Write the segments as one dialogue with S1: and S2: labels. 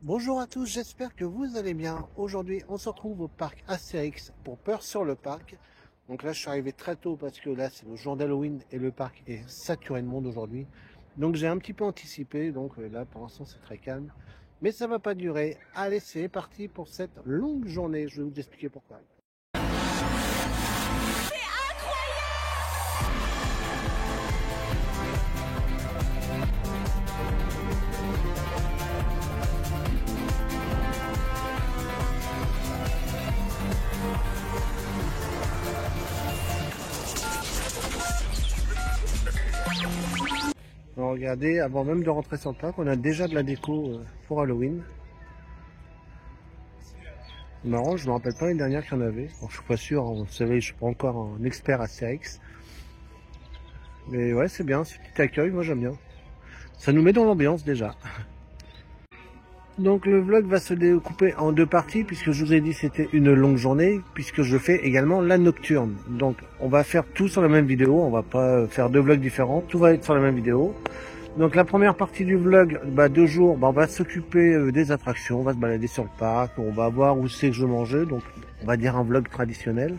S1: Bonjour à tous, j'espère que vous allez bien. Aujourd'hui, on se retrouve au parc Astérix pour Peur sur le parc. Donc là, je suis arrivé très tôt parce que là, c'est le jour d'Halloween et le parc est saturé de monde aujourd'hui. Donc j'ai un petit peu anticipé, donc là, pour l'instant, c'est très calme. Mais ça va pas durer. Allez, c'est parti pour cette longue journée. Je vais vous expliquer pourquoi. Alors, regardez, avant même de rentrer sur le parc, on a déjà de la déco pour Halloween. C'est marrant, je me rappelle pas l'année dernière qu'il y en avait. Bon, je suis pas sûr, hein, vous savez, je suis pas encore un expert Astérix. Mais ouais, c'est bien, ce petit accueil, moi j'aime bien. Ça nous met dans l'ambiance déjà. Donc le vlog va se découper en deux parties puisque je vous ai dit c'était une longue journée puisque je fais également la nocturne. Donc on va faire tout sur la même vidéo, on va pas faire deux vlogs différents, tout va être sur la même vidéo. Donc la première partie du vlog, 2 jours, on va s'occuper des attractions, on va se balader sur le parc, on va voir où c'est que je mangeais, donc on va dire un vlog traditionnel.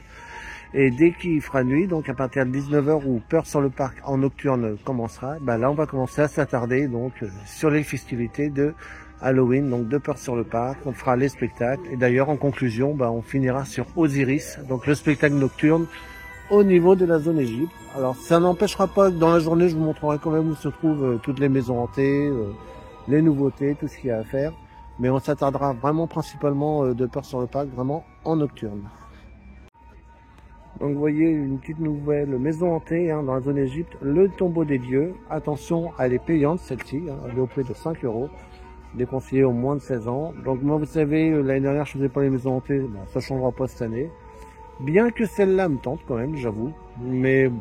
S1: Et dès qu'il fera nuit, donc à partir de 19h où Peur sur le parc en nocturne commencera, là on va commencer à s'attarder donc sur les festivités de Halloween, donc de Peur sur le parc, on fera les spectacles et d'ailleurs en conclusion on finira sur Osiris, donc le spectacle nocturne au niveau de la zone Égypte. Alors ça n'empêchera pas que dans la journée je vous montrerai quand même où se trouvent toutes les maisons hantées, les nouveautés, tout ce qu'il y a à faire, mais on s'attardera vraiment principalement de Peur sur le parc vraiment en nocturne. Donc vous voyez une petite nouvelle maison hantée dans la zone Égypte, le tombeau des dieux. Attention, elle est payante celle-ci, elle est au prix de 5 €, déconseillée aux moins de 16 ans. Donc moi vous savez, l'année dernière je faisais pas les maisons hantées, ça changera pas cette année. Bien que celle-là me tente quand même, j'avoue. Mais bon,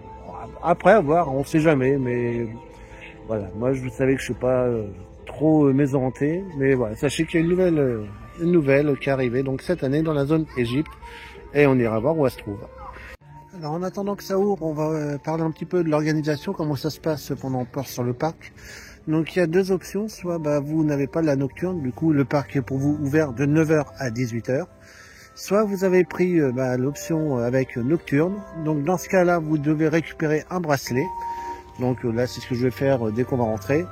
S1: après à voir, on sait jamais. Mais voilà, moi vous savez que je suis pas trop maison hantée. Mais voilà, sachez qu'il y a une nouvelle qui est arrivée donc cette année dans la zone Égypte. Et on ira voir où elle se trouve. Alors en attendant que ça ouvre, on va parler un petit peu de l'organisation, comment ça se passe pendant Peur sur le parc. Donc il y a deux options, soit vous n'avez pas de la nocturne, du coup le parc est pour vous ouvert de 9h à 18h. Soit vous avez pris l'option avec nocturne, donc dans ce cas-là vous devez récupérer un bracelet. Donc là c'est ce que je vais faire dès qu'on va rentrer.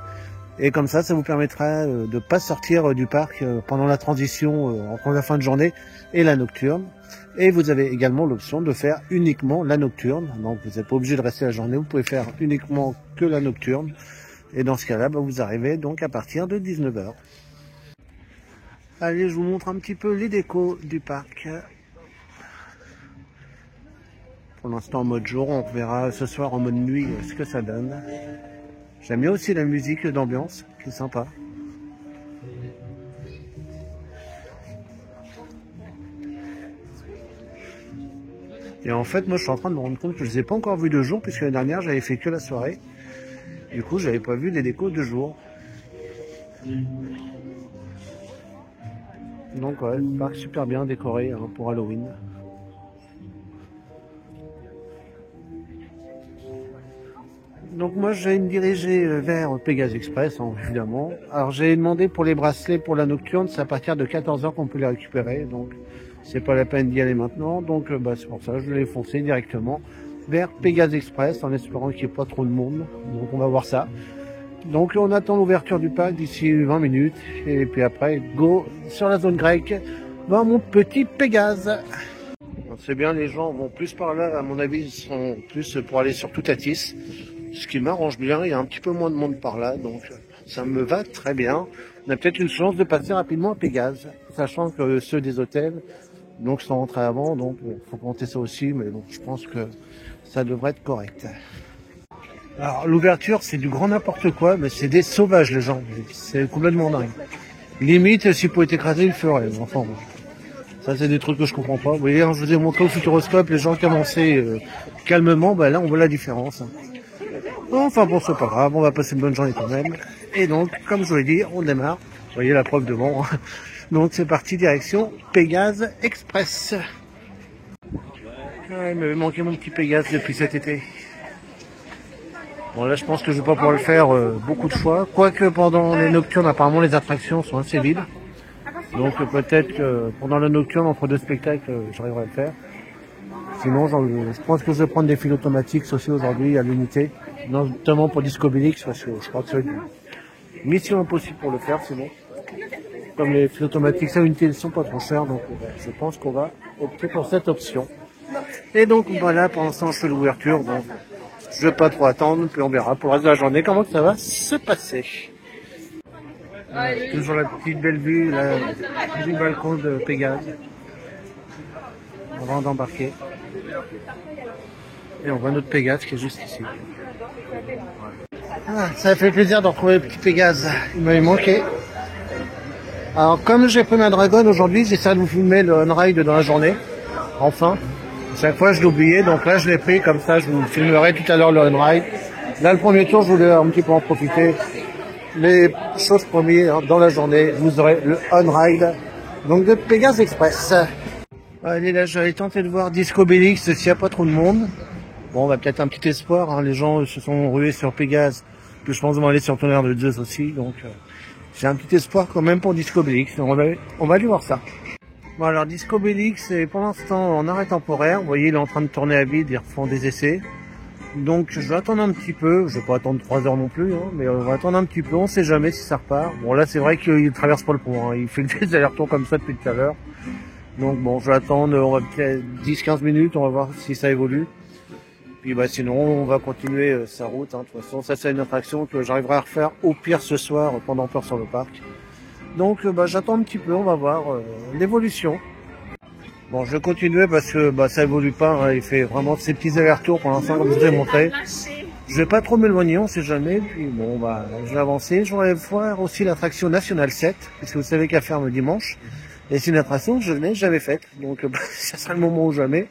S1: Et comme ça vous permettra de ne pas sortir du parc pendant la transition entre la fin de journée et la nocturne. Et vous avez également l'option de faire uniquement la nocturne. Donc vous n'êtes pas obligé de rester la journée, vous pouvez faire uniquement que la nocturne. Et dans ce cas-là, vous arrivez donc à partir de 19h. Allez, je vous montre un petit peu les décos du parc. Pour l'instant en mode jour, on verra ce soir en mode nuit ce que ça donne. J'aime bien aussi la musique d'ambiance, qui est sympa. Et en fait, moi, je suis en train de me rendre compte que je ne les ai pas encore vus de jour, puisque l'année dernière, j'avais fait que la soirée. Du coup, j'avais pas vu les décos de jour. Donc, ouais, le parc super bien décoré pour Halloween. Donc, moi, je vais me diriger vers Pégase Express, évidemment. Alors, j'ai demandé pour les bracelets pour la nocturne, c'est à partir de 14h qu'on peut les récupérer. Donc, c'est pas la peine d'y aller maintenant. Donc, c'est pour ça, je vais les foncer directement vers Pégase Express en espérant qu'il n'y ait pas trop de monde. Donc, on va voir ça. Donc, on attend l'ouverture du parc d'ici 20 minutes. Et puis après, go sur la zone grecque vers mon petit Pégase. C'est bien, les gens vont plus par là. À mon avis, ils seront plus pour aller sur Toutatis. Ce qui m'arrange bien, il y a un petit peu moins de monde par là, donc ça me va très bien. On a peut-être une chance de passer rapidement à Pégase, sachant que ceux des hôtels sont rentrés avant, donc il faut compter ça aussi, mais bon, je pense que ça devrait être correct. Alors l'ouverture, c'est du grand n'importe quoi, mais c'est des sauvages les gens, c'est complètement dingue. Limite, s'il pouvait écraser, il le ferait, enfin bon. Ça c'est des trucs que je comprends pas. Vous voyez, je vous ai montré au Futuroscope, les gens qui avançaient calmement, là on voit la différence. Enfin bon, c'est pas grave, on va passer une bonne journée quand même. Et donc, comme je vous l'ai dit, on démarre. Vous voyez la preuve devant. Donc c'est parti, direction Pégase Express. Ouais, il m'avait manqué mon petit Pégase depuis cet été. Bon là je pense que je vais pas pouvoir le faire beaucoup de fois. Quoique pendant les nocturnes, apparemment les attractions sont assez vides. Donc peut-être que pendant la nocturne, entre deux spectacles, j'arriverai à le faire. Sinon, je pense que je vais prendre des fils automatiques aussi aujourd'hui à l'unité, notamment pour Disco Bélix, parce que je crois que c'est une mission impossible pour le faire sinon. Comme les fils automatiques à l'unité ne sont pas trop chers, donc je pense qu'on va opter pour cette option. Et donc voilà, pour l'instant je fais l'ouverture, donc je vais pas trop attendre, puis on verra pour le reste de la journée comment ça va se passer. Toujours la petite belle vue là, du balcon de Pégase avant d'embarquer. Et on voit notre Pégase qui est juste ici. Ah, ça fait plaisir de retrouver le petit Pégase, il m'avait manqué. Alors comme j'ai pris ma Dragon aujourd'hui, j'essaie de vous filmer le on-ride dans la journée, enfin. Chaque fois je l'oubliais, donc là je l'ai pris comme ça, je vous filmerai tout à l'heure le on-ride. Là le premier tour je voulais un petit peu en profiter. Les choses premières dans la journée, vous aurez le on-ride donc de Pégase Express. Allez, là j'allais tenter de voir Disco Bélix s'il n'y a pas trop de monde. Bon, on va peut-être un petit espoir, hein. Les gens se sont rués sur Pégase, que je pense vont aller sur Tonnerre de Zeus aussi, donc j'ai un petit espoir quand même pour Disco Bélix, on va aller voir ça. Bon alors Disco Bélix est pour l'instant en arrêt temporaire, vous voyez il est en train de tourner à vide, ils refont des essais. Donc je vais attendre un petit peu, je vais pas attendre 3 heures non plus, hein, mais on va attendre un petit peu, on sait jamais si ça repart. Bon là c'est vrai qu'il traverse pas le pont, hein, il fait des allers-retours comme ça depuis tout à l'heure. Donc bon, je vais attendre, on va peut-être 10-15 minutes, on va voir si ça évolue. Puis bah sinon on va continuer sa route, hein. De toute façon ça c'est une attraction que j'arriverai à refaire au pire ce soir pendant Peur sur le parc. Donc bah j'attends un petit peu, on va voir l'évolution. Bon, je vais continuer parce que bah, ça évolue pas, hein. Il fait vraiment ses petits allers-retours pour l'instant comme je vous ai montré. Je vais pas trop m'éloigner, on sait jamais. Puis bon, bah, je vais avancer. Je vais voir aussi l'attraction National 7, puisque vous savez qu'elle ferme le dimanche. Et c'est une attraction que je n'ai jamais faite, donc bah, ça sera le moment ou jamais.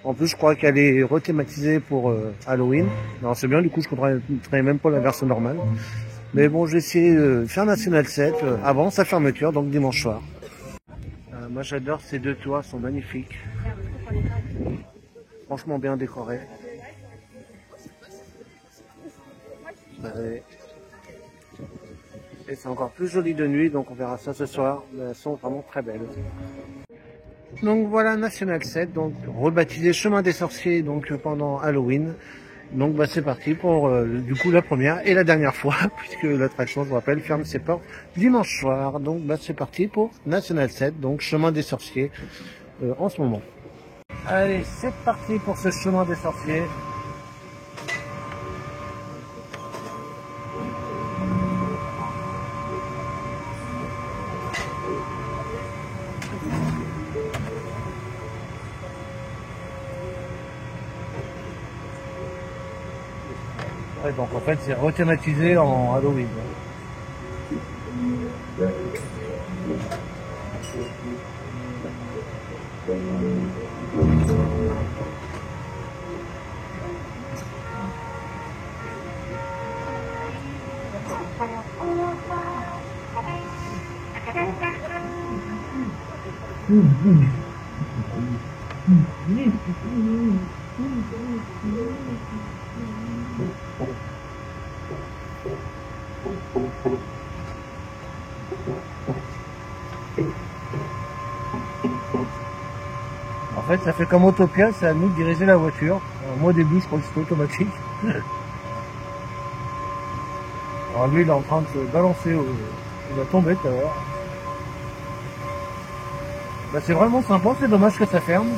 S1: En plus, je crois qu'elle est rethématisée pour Halloween. Alors c'est bien, du coup, je comprendrais même pas la version normale. Mais bon, j'ai essayé de faire National 7 avant sa fermeture, donc dimanche soir. Moi j'adore ces deux toits, sont magnifiques. Franchement bien décorés. Et c'est encore plus joli de nuit, donc on verra ça ce soir. Mais elles sont vraiment très belles. Donc voilà National 7, donc rebaptisé Chemin des Sorciers donc pendant Halloween. Donc bah, c'est parti pour du coup la première et la dernière fois, puisque l'attraction, je vous rappelle, ferme ses portes dimanche soir. Donc bah, c'est parti pour National 7, donc Chemin des Sorciers en ce moment. Allez, c'est parti pour ce Chemin des Sorciers. Ouais, donc en fait c'est rethématisé en Halloween. En fait, ça fait comme Autopia, c'est à nous de diriger la voiture. Alors, moi, au début, je crois que c'était automatique. Alors, lui, il est en train de se balancer. Il va tomber tout à l'heure. Bah, c'est vraiment sympa, c'est dommage que ça ferme.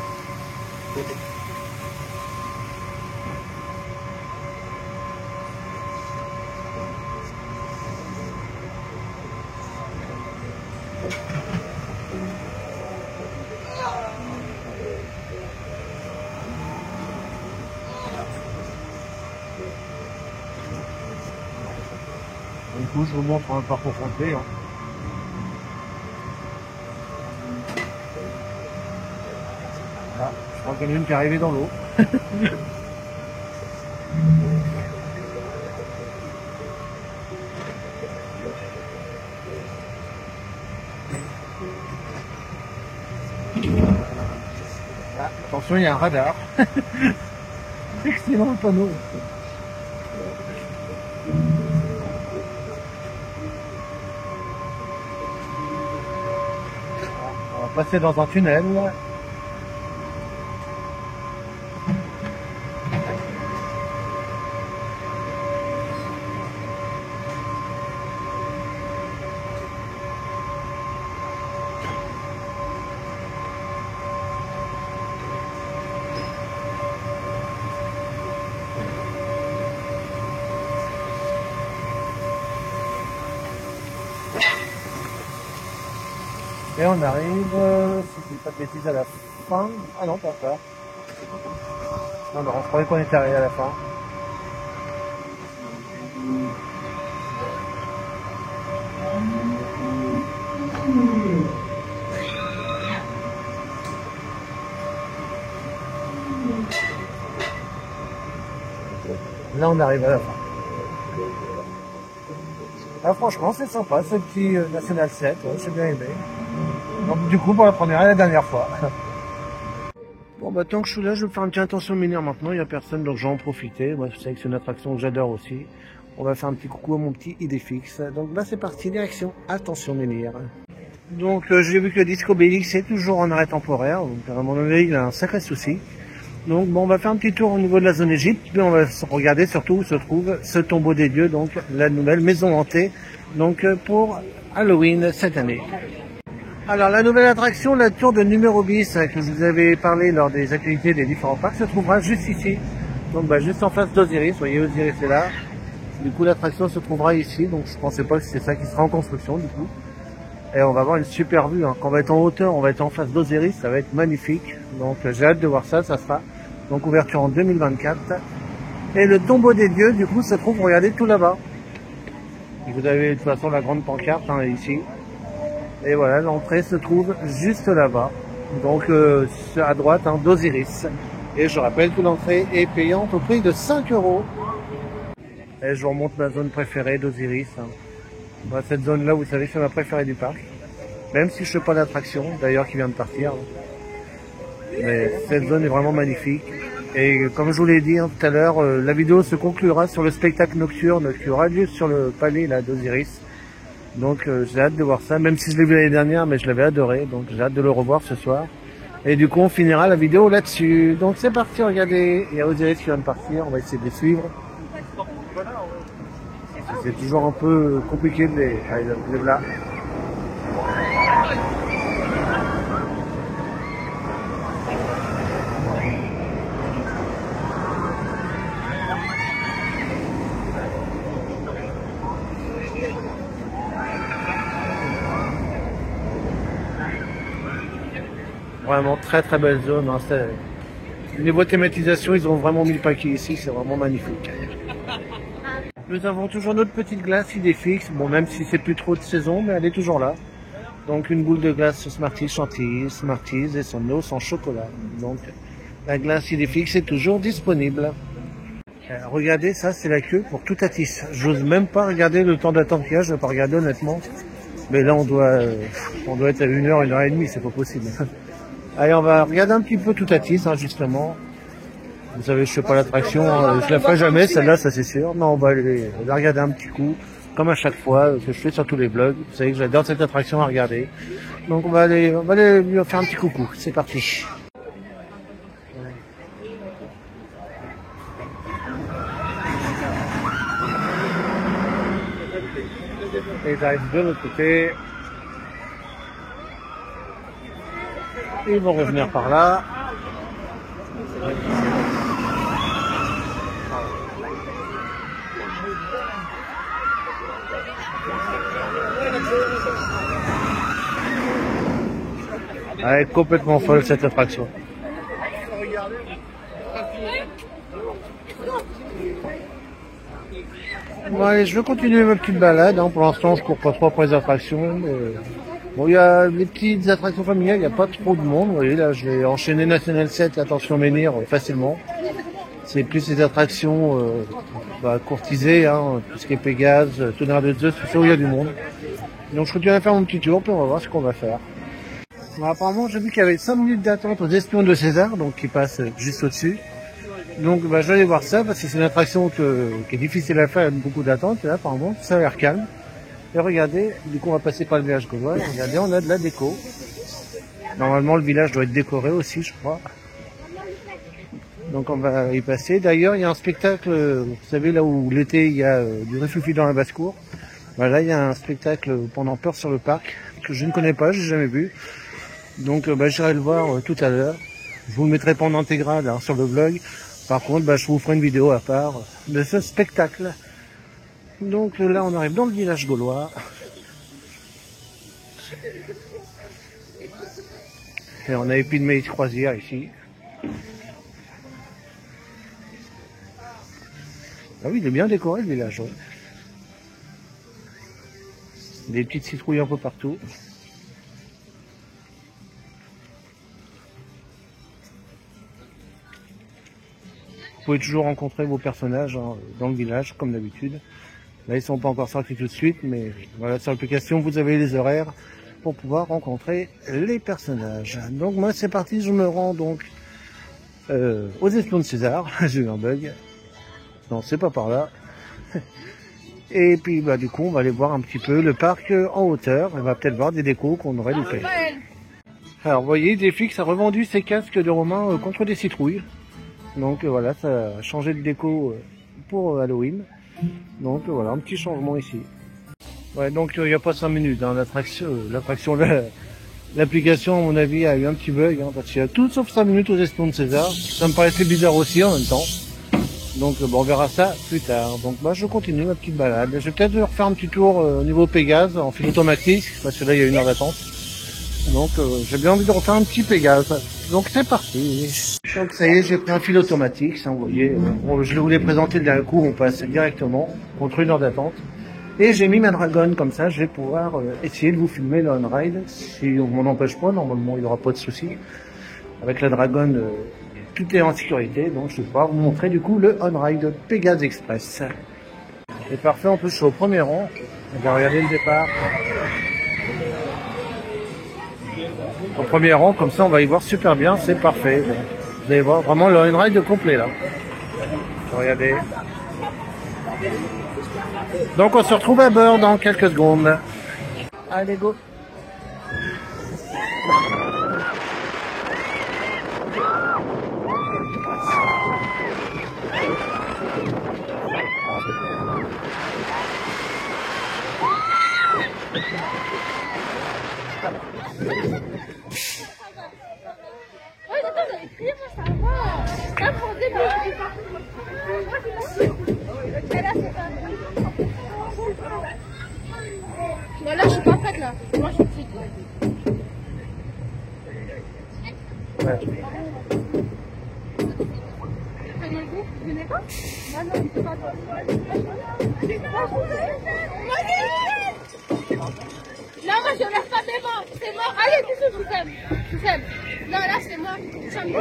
S1: Du coup, je vous montre un parcours complet. Hein. Là, je crois qu'il y en a une qui est arrivée dans l'eau. Ah, attention, il y a un radar. Excellent le panneau. passer dans un tunnel. Et on arrive, si je dis pas de bêtises, à la fin. Ah non, pas encore. Non, non, je croyais qu'on était arrivé à la fin. Là, on arrive à la fin. Ah, franchement, c'est sympa, ce petit National 7, ouais, j'ai bien aimé. Donc, du coup, pour la première et la dernière fois. Bon, bah, tant que je suis là, je vais faire une petite attention minière maintenant. Il n'y a personne, donc j'en profiter. Moi, je sais que c'est une attraction que j'adore aussi. On va faire un petit coucou à mon petit Idéfix. Donc, là, c'est parti, direction attention minière. Donc, j'ai vu que le Disco BX est toujours en arrêt temporaire. Donc, à mon avis, il a un sacré souci. Donc, bon, on va faire un petit tour au niveau de la zone Égypte. Puis, on va regarder surtout où se trouve ce tombeau des dieux. Donc, la nouvelle maison hantée. Donc, pour Halloween cette année. Alors, la nouvelle attraction, la tour de numéro bis, que je vous avais parlé lors des activités des différents parcs, se trouvera juste ici. Donc, bah, juste en face d'Osiris. Vous voyez, Osiris est là. Du coup, l'attraction se trouvera ici. Donc, je pensais pas que c'est ça qui sera en construction, du coup. Et on va avoir une super vue. Hein. Quand on va être en hauteur, on va être en face d'Osiris. Ça va être magnifique. Donc, j'ai hâte de voir ça. Ça sera donc ouverture en 2024. Et le tombeau des dieux, du coup, se trouve, regardez, tout là-bas. Vous avez de toute façon la grande pancarte hein, ici. Et voilà, l'entrée se trouve juste là-bas. Donc à droite hein, d'Osiris. Et je rappelle que l'entrée est payante au prix de 5 €. Et je vous remonte ma zone préférée d'Osiris. Hein. Bah, cette zone-là, vous savez, c'est ma préférée du parc. Même si je ne fais pas d'attraction, d'ailleurs qui vient de partir. Mais cette zone est vraiment magnifique. Et comme je vous l'ai dit hein, tout à l'heure, la vidéo se conclura sur le spectacle nocturne qui aura lieu sur le palais d'Osiris. Donc j'ai hâte de voir ça, même si je l'ai vu l'année dernière, mais je l'avais adoré, donc j'ai hâte de le revoir ce soir. Et du coup on finira la vidéo là-dessus. Donc c'est parti, regardez, il y a Osiris qui vient de partir, on va essayer de les suivre. C'est toujours un peu compliqué de les... Allez, là. Vraiment très très belle zone. Hein. Niveau thématisation, ils ont vraiment mis le paquet ici, c'est vraiment magnifique. Nous avons toujours notre petite glace Idéfix, bon même si c'est plus trop de saison, mais elle est toujours là. Donc une boule de glace Smarties Chantilly, Smarties et son eau sans chocolat. Donc la glace Idéfix est toujours disponible. Regardez, ça c'est la queue pour Toutatis. J'ose même pas regarder le temps d'attente qu'il y a, je vais pas regarder honnêtement. Mais là on doit être à 1 h, 1 h 30, c'est pas possible. Allez, on va regarder un petit peu Toutatis, hein, justement. Vous savez, je fais pas l'attraction, je la ferai jamais, celle-là, ça c'est sûr. Non, on va la regarder un petit coup, comme à chaque fois, que je fais sur tous les vlogs. Vous savez que j'adore cette attraction à regarder. Donc on va aller lui faire un petit coucou. C'est parti. Et j'arrive de l'autre côté. Ils vont revenir par là. Elle est complètement folle cette attraction. Bon allez, je vais continuer ma petite balade. Hein. Pour l'instant, je cours pas trop après les attractions. Bon, il y a les petites attractions familiales, il n'y a pas trop de monde. Vous voyez, là, je vais enchaîner National 7, attention menhir, facilement. C'est plus les attractions courtisées, hein, tout ce qui est Pégase, Tonnerre de Zeus, tout ça où il y a du monde. Donc je continue à faire mon petit tour, puis on va voir ce qu'on va faire. Bon, apparemment, j'ai vu qu'il y avait 5 minutes d'attente aux Espions de César, donc qui passe juste au-dessus. Donc je vais aller voir ça, parce que c'est une attraction qui est difficile à faire, avec beaucoup d'attente. Et là, apparemment, ça a l'air calme. Et regardez, du coup on va passer par le village gaulois. Regardez, on a de la déco. Normalement, le village doit être décoré aussi, je crois. Donc on va y passer. D'ailleurs, il y a un spectacle, vous savez, là où l'été, il y a du réfugié dans la basse-cour. Là, il y a un spectacle pendant Peur sur le parc, que je ne connais pas, j'ai jamais vu. Donc j'irai le voir tout à l'heure. Je vous le mettrai pas en intégrale hein, sur le vlog. Par contre, je vous ferai une vidéo à part de ce spectacle. Donc là, on arrive dans le village gaulois. Et on a Épis de Maïs Croisière ici. Ah oui, il est bien décoré le village. Ouais. Des petites citrouilles un peu partout. Vous pouvez toujours rencontrer vos personnages hein, dans le village, comme d'habitude. Là, ils sont pas encore sortis tout de suite, mais voilà, sur l'application, vous avez les horaires pour pouvoir rencontrer les personnages. Donc moi, c'est parti, je me rends donc aux Espions de César. J'ai eu un bug. Non, c'est pas par là. Et puis, du coup, on va aller voir un petit peu le parc en hauteur. On va peut-être voir des décos qu'on aurait loupés. Alors, vous voyez, Défix a revendu ses casques de Romain contre des citrouilles. Donc voilà, ça a changé de déco pour Halloween. Donc voilà, un petit changement ici. Ouais, donc il n'y a pas 5 minutes, hein, l'application à mon avis a eu un petit bug, hein, parce qu'il y a tout sauf 5 minutes aux Espions de César. Ça me paraissait bizarre aussi en même temps. Donc on verra ça plus tard. Donc je continue ma petite balade. Je vais peut-être refaire un petit tour au niveau Pégase, en fil automatique, parce que là il y a 1 heure d'attente. Donc j'ai bien envie de refaire un petit Pégase. Donc c'est parti. Donc ça y est, j'ai pris un fil automatique, ça vous voyez. Je voulais présenter le dernier coup, on passe directement contre 1 heure d'attente. Et j'ai mis ma dragonne comme ça, je vais pouvoir essayer de vous filmer le on-ride. Si on m'en empêche pas, normalement il n'y aura pas de souci. Avec la dragonne, tout est en sécurité, donc je vais pouvoir vous montrer du coup le on-ride Pégase Express. C'est parfait, en plus je suis au premier rang. On va regarder le départ. Au premier rang, comme ça on va y voir super bien, c'est parfait. Vous allez voir vraiment le on-ride complet là. Regardez. Donc on se retrouve à bord dans quelques secondes. Allez go.
S2: Non, là, je suis pas prête, là. Moi, je suis prête.
S1: Ouais.
S2: Vous venez pas? Non, non, c'est pas toi. Non, moi, je lève pas mes mains. C'est mort. Allez, bisous, je vous aime. Je vous aime. Non, là, c'est moi. J'aime bisous.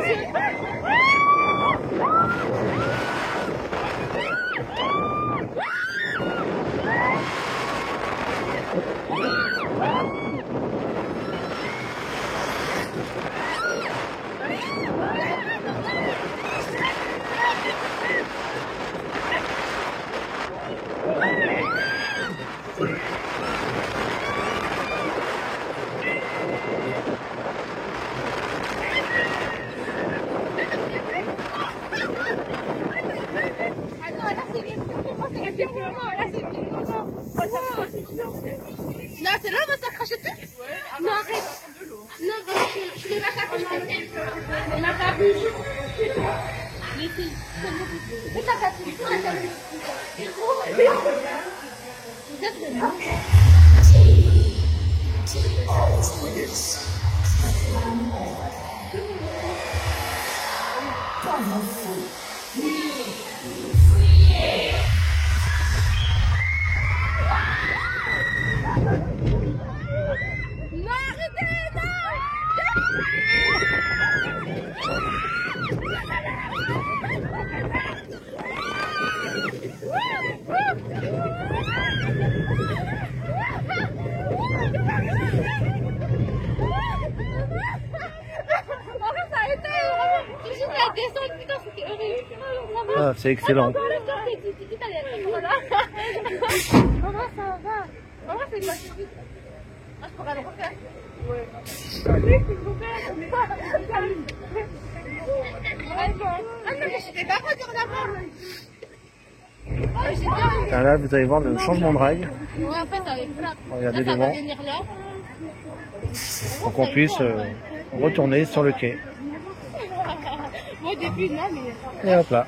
S2: Non, c'est là, on va s'accrocher dessus. Non, arrête. Non, vraiment, je l'ai ma capuche. Ma capuche. Les filles, mets ta capuche. Vous êtes là.
S1: Ah, c'est excellent.
S2: Comment ça va? Comment c'est de la survie? Ah, je pourrais le refaire. Ouais.
S1: Là, vous allez voir le changement de rail.
S2: Ouais, en fait, avec ça.
S1: Regardez
S2: Là, ça
S1: devant.
S2: va venir là.
S1: Pour qu'on puisse retourner sur le quai.
S2: Moi, au début, non, mais...
S1: Et hop là.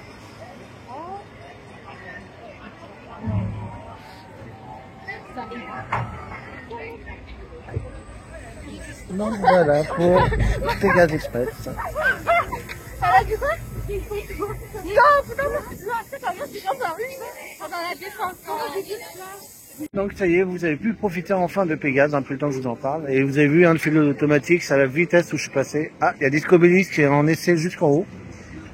S1: Donc voilà pour Pégase Express.
S2: Ça va du quoi? Non, c'est pas moi, c'est dans la rue. Pendant la descente.
S1: Donc ça y est, vous avez pu profiter enfin de Pégase, un peu le temps que je vous en parle. Et vous avez vu le fil automatique, c'est à la vitesse où je suis passé. Ah, il y a Disco Belix qui est en essai jusqu'en haut.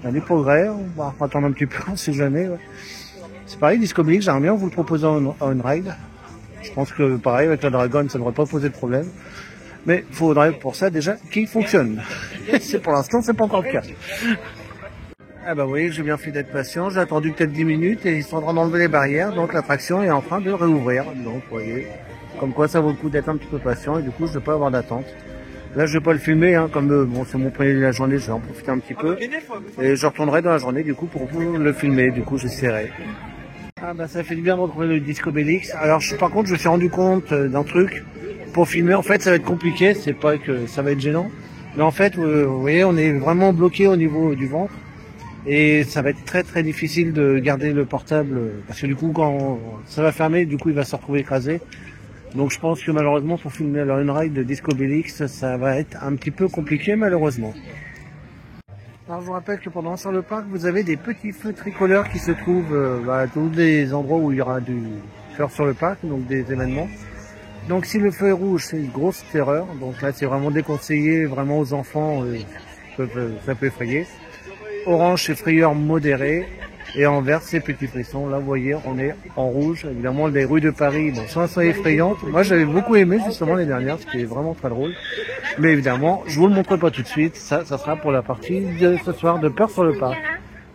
S1: Il y a du progrès, on va attendre un petit peu, on sait jamais. Ouais. C'est pareil, Disco Belix, j'aimerais bien vous le proposer en une ride. Je pense que pareil, avec la Dragon, ça ne devrait pas poser de problème. Mais il faudrait pour ça déjà qu'il fonctionne. Pour l'instant, c'est pas encore le cas. Ah bah vous voyez, j'ai bien fait d'être patient. J'ai attendu peut-être 10 minutes et ils sont en train d'enlever les barrières. Donc l'attraction est en train de réouvrir. Donc vous voyez, comme quoi ça vaut le coup d'être un petit peu patient. Et du coup, je ne vais pas avoir d'attente. Là, je vais pas le filmer, hein, comme bon, c'est mon premier de la journée, je vais en profiter un petit peu. Et je retournerai dans la journée, du coup, pour vous le filmer. Du coup, j'essaierai. Ah bah ça fait du bien de retrouver le Disco Belix. Alors par contre, je me suis rendu compte d'un truc. Pour filmer, en fait, ça va être compliqué. C'est pas que ça va être gênant. Mais en fait, vous voyez, on est vraiment bloqué au niveau du ventre. Et ça va être très très difficile de garder le portable. Parce que du coup, quand ça va fermer, du coup, il va se retrouver écrasé. Donc je pense que malheureusement, pour filmer une ride de Disco Belix, ça va être un petit peu compliqué, malheureusement. Alors je vous rappelle que pendant sur le parc, vous avez des petits feux tricolores qui se trouvent à tous les endroits où il y aura du feu sur le parc, donc des événements. Donc si le feu est rouge, c'est une grosse terreur. Donc là, c'est vraiment déconseillé, vraiment aux enfants, ça peut effrayer. Orange, c'est frayeur modéré. Et en vert, c'est petit frisson. Là, vous voyez, on est en rouge. Évidemment, les rues de Paris sont effrayantes. Moi, j'avais beaucoup aimé justement les dernières, c'était vraiment très drôle. Mais évidemment, je vous le montre pas tout de suite. Ça sera pour la partie de ce soir de Peur sur le parc.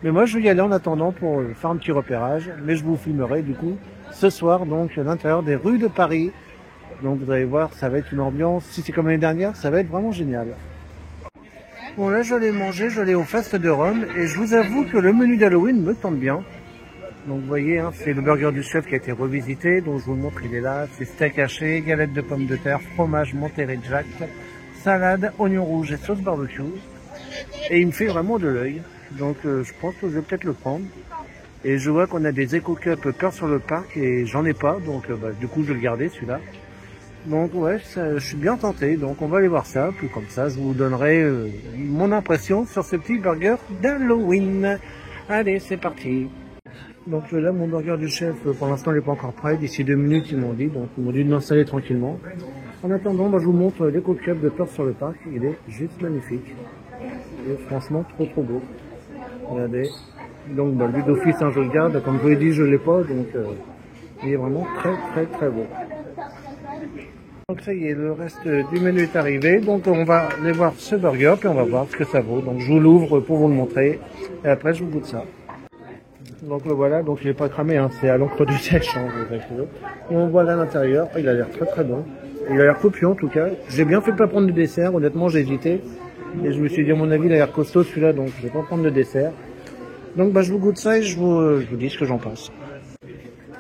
S1: Mais moi, je vais y aller en attendant pour faire un petit repérage. Mais je vous filmerai du coup ce soir, donc à l'intérieur des rues de Paris. Donc vous allez voir, ça va être une ambiance. Si c'est comme l'année dernière, ça va être vraiment génial. Bon là, j'allais manger, j'allais au Fast de Rome et je vous avoue que le menu d'Halloween me tente bien. Donc vous voyez, hein, c'est le burger du chef qui a été revisité, donc je vous le montre, il est là. C'est steak haché, galette de pommes de terre, fromage Monterey Jack, salade, oignon rouge et sauce barbecue. Et il me fait vraiment de l'œil. Donc je pense que je vais peut-être le prendre. Et je vois qu'on a des Eco Cup Peur sur le parc et j'en ai pas, donc du coup je vais le garder celui-là. Donc ouais, je suis bien tenté, donc on va aller voir ça, puis comme ça je vous donnerai mon impression sur ce petit burger d'Halloween. Allez, c'est parti. Donc là, mon burger du chef, pour l'instant il n'est pas encore prêt, d'ici 2 minutes ils m'ont dit, donc ils m'ont dit de m'installer tranquillement. En attendant, je vous montre l'Eco Club de Peur sur le parc, il est juste magnifique. Il est franchement trop beau. Regardez. Donc lui d'office, hein, je le garde, comme je vous l'ai dit, je ne l'ai pas, donc il est vraiment très beau. Donc ça y est, le reste du menu est arrivé, donc on va aller voir ce burger, puis on va voir ce que ça vaut. Donc je vous l'ouvre pour vous le montrer, et après je vous goûte ça. Donc le voilà, donc il n'est pas cramé, hein, c'est à l'encre du sèche, hein, on voit là à l'intérieur, il a l'air très bon. Il a l'air copieux en tout cas. J'ai bien fait de pas prendre de dessert, honnêtement j'ai hésité. Et je me suis dit à mon avis il a l'air costaud celui-là, donc je vais pas prendre de dessert. Donc je vous goûte ça et je vous dis ce que j'en pense.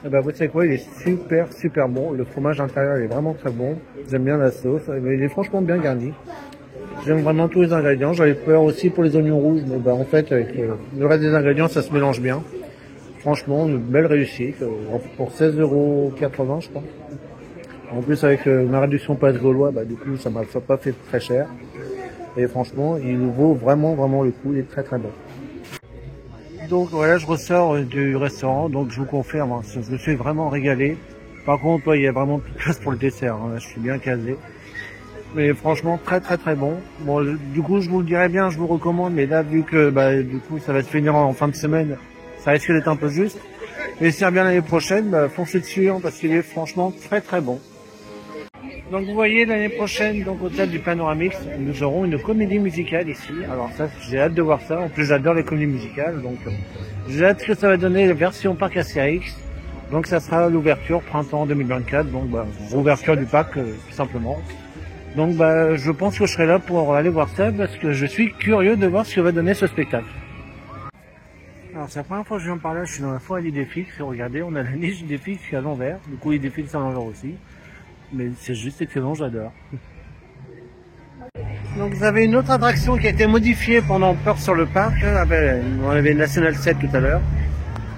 S1: Et vous savez quoi, il est super bon. Le fromage intérieur est vraiment très bon. J'aime bien la sauce, il est franchement bien garni. J'aime vraiment tous les ingrédients. J'avais peur aussi pour les oignons rouges, mais en fait avec le reste des ingrédients ça se mélange bien. Franchement, une belle réussite pour 16,80 € je crois. En plus avec ma réduction passe gaulois, du coup ça m'a pas fait très cher. Et franchement, il vaut vraiment le coup, il est très bon. Donc voilà, je ressors du restaurant, donc je vous confirme, hein, je me suis vraiment régalé. Par contre, il y a vraiment plus de place pour le dessert, hein, je suis bien casé. Mais franchement, très bon. Bon, du coup, je vous le dirais bien, je vous recommande, mais là, vu que du coup, ça va se finir en fin de semaine, ça risque d'être un peu juste. Mais si bien l'année prochaine, foncez dessus, hein, parce qu'il est franchement très bon. Donc vous voyez, l'année prochaine, donc au théâtre du Panoramix, nous aurons une comédie musicale ici. Alors ça, j'ai hâte de voir ça. En plus, j'adore les comédies musicales, donc j'ai hâte que ça va donner la version parc Astérix. Donc ça sera l'ouverture printemps 2024, donc ouverture du parc tout simplement. Donc je pense que je serai là pour aller voir ça parce que je suis curieux de voir ce que va donner ce spectacle. Alors c'est la première fois que je viens par là, je suis dans la foire Idéfix, et regardez, on a la niche Idéfix qui est à l'envers, du coup Idéfix à l'envers aussi. Mais c'est juste excellent, j'adore. Donc vous avez une autre attraction qui a été modifiée pendant Peur sur le parc, on avait National 7 tout à l'heure.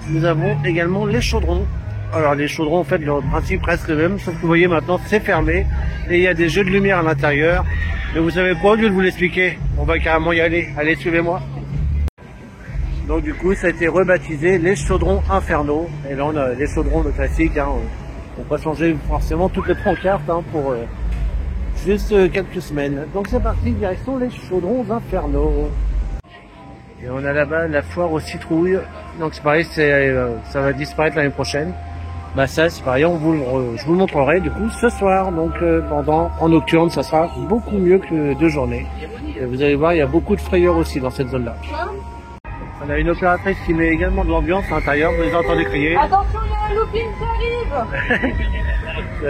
S1: Nous avons également les chaudrons. Alors les chaudrons en fait leur principe reste le même, sauf que vous voyez maintenant c'est fermé et il y a des jeux de lumière à l'intérieur. Mais vous savez quoi, au lieu de vous l'expliquer, on va carrément y aller. Allez, suivez-moi. Donc du coup ça a été rebaptisé les chaudrons infernaux. Et là on a les chaudrons le classique, hein. On va changer forcément toutes les pancartes hein, pour juste quelques semaines. Donc c'est parti, direction les chaudrons infernaux. Et on a là-bas la foire aux citrouilles. Donc c'est pareil, ça va disparaître l'année prochaine. Bah ça c'est pareil, je vous le montrerai du coup ce soir. Donc en nocturne ça sera beaucoup mieux que de journée. Et vous allez voir, il y a beaucoup de frayeurs aussi dans cette zone-là. On a une opératrice qui met également de l'ambiance à l'intérieur, vous les entendez crier.
S2: Attention, il y a un looping qui arrive.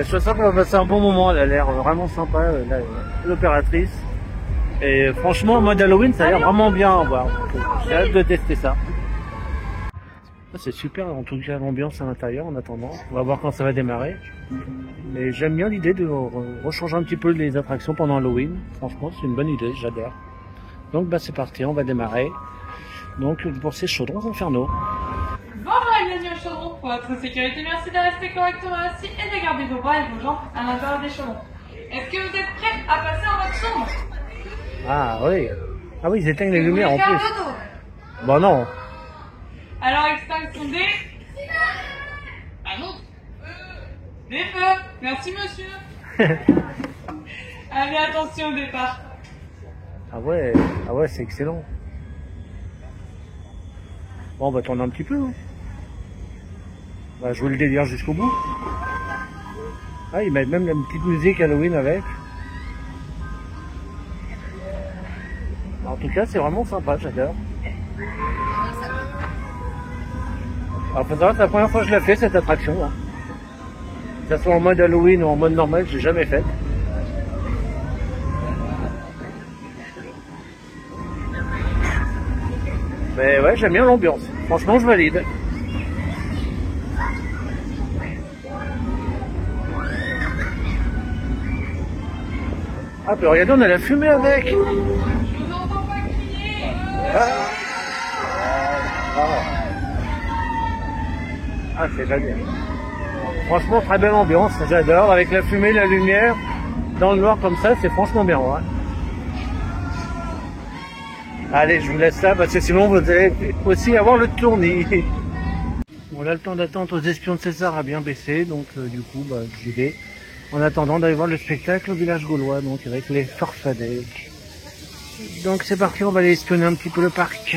S1: Je sens qu'on va passer un bon moment, elle a l'air vraiment sympa, l'opératrice. Et franchement, en mode Halloween, ça a l'air vraiment bien à voir. J'ai hâte de tester ça. C'est super, en tout cas, l'ambiance à l'intérieur en attendant. On va voir quand ça va démarrer. Mais j'aime bien l'idée de rechanger un petit peu les attractions pendant Halloween. Franchement, c'est une bonne idée, j'adore. Donc, bah, c'est parti, on va démarrer. Donc, pour ces chaudrons infernaux.
S3: Bonjour et bienvenue au chaudron. Pour votre sécurité, merci de rester correctement assis et de garder vos bras et vos jambes à l'intérieur des chaudrons. Est-ce que vous êtes prêts à passer en mode sombre?
S1: Ah oui. Ah oui, ils éteignent les lumières en
S3: Vous voulez
S1: plus.
S3: faire dodo?
S1: Bon non.
S3: Alors extinction des... Ah non. Des feux. Merci monsieur. Allez, attention au départ.
S1: Ah ouais, c'est excellent. Bon, on va tourner un petit peu. Hein. On va jouer le délire jusqu'au bout. Ah, ils mettent même la petite musique Halloween avec. En tout cas, c'est vraiment sympa, j'adore. Alors, faut savoir, c'est la première fois que je la fais, cette attraction. Hein. Que ce soit en mode Halloween ou en mode normal, j'ai jamais fait. Mais ouais, j'aime bien l'ambiance. Franchement, je valide. Ah, puis regardez, on a la fumée avec.
S3: Je vous entends pas crier.
S1: Ah, c'est génial. Franchement, très belle ambiance, j'adore. Avec la fumée, la lumière, dans le noir comme ça, c'est franchement bien. Ouais. Allez, je vous laisse là parce que sinon vous allez aussi avoir le tournis. Bon, là, le temps d'attente aux espions de César a bien baissé, donc du coup, bah, j'y vais. En attendant d'aller voir le spectacle au village gaulois, donc avec les Farfadets. Donc c'est parti, on va aller espionner un petit peu le parc.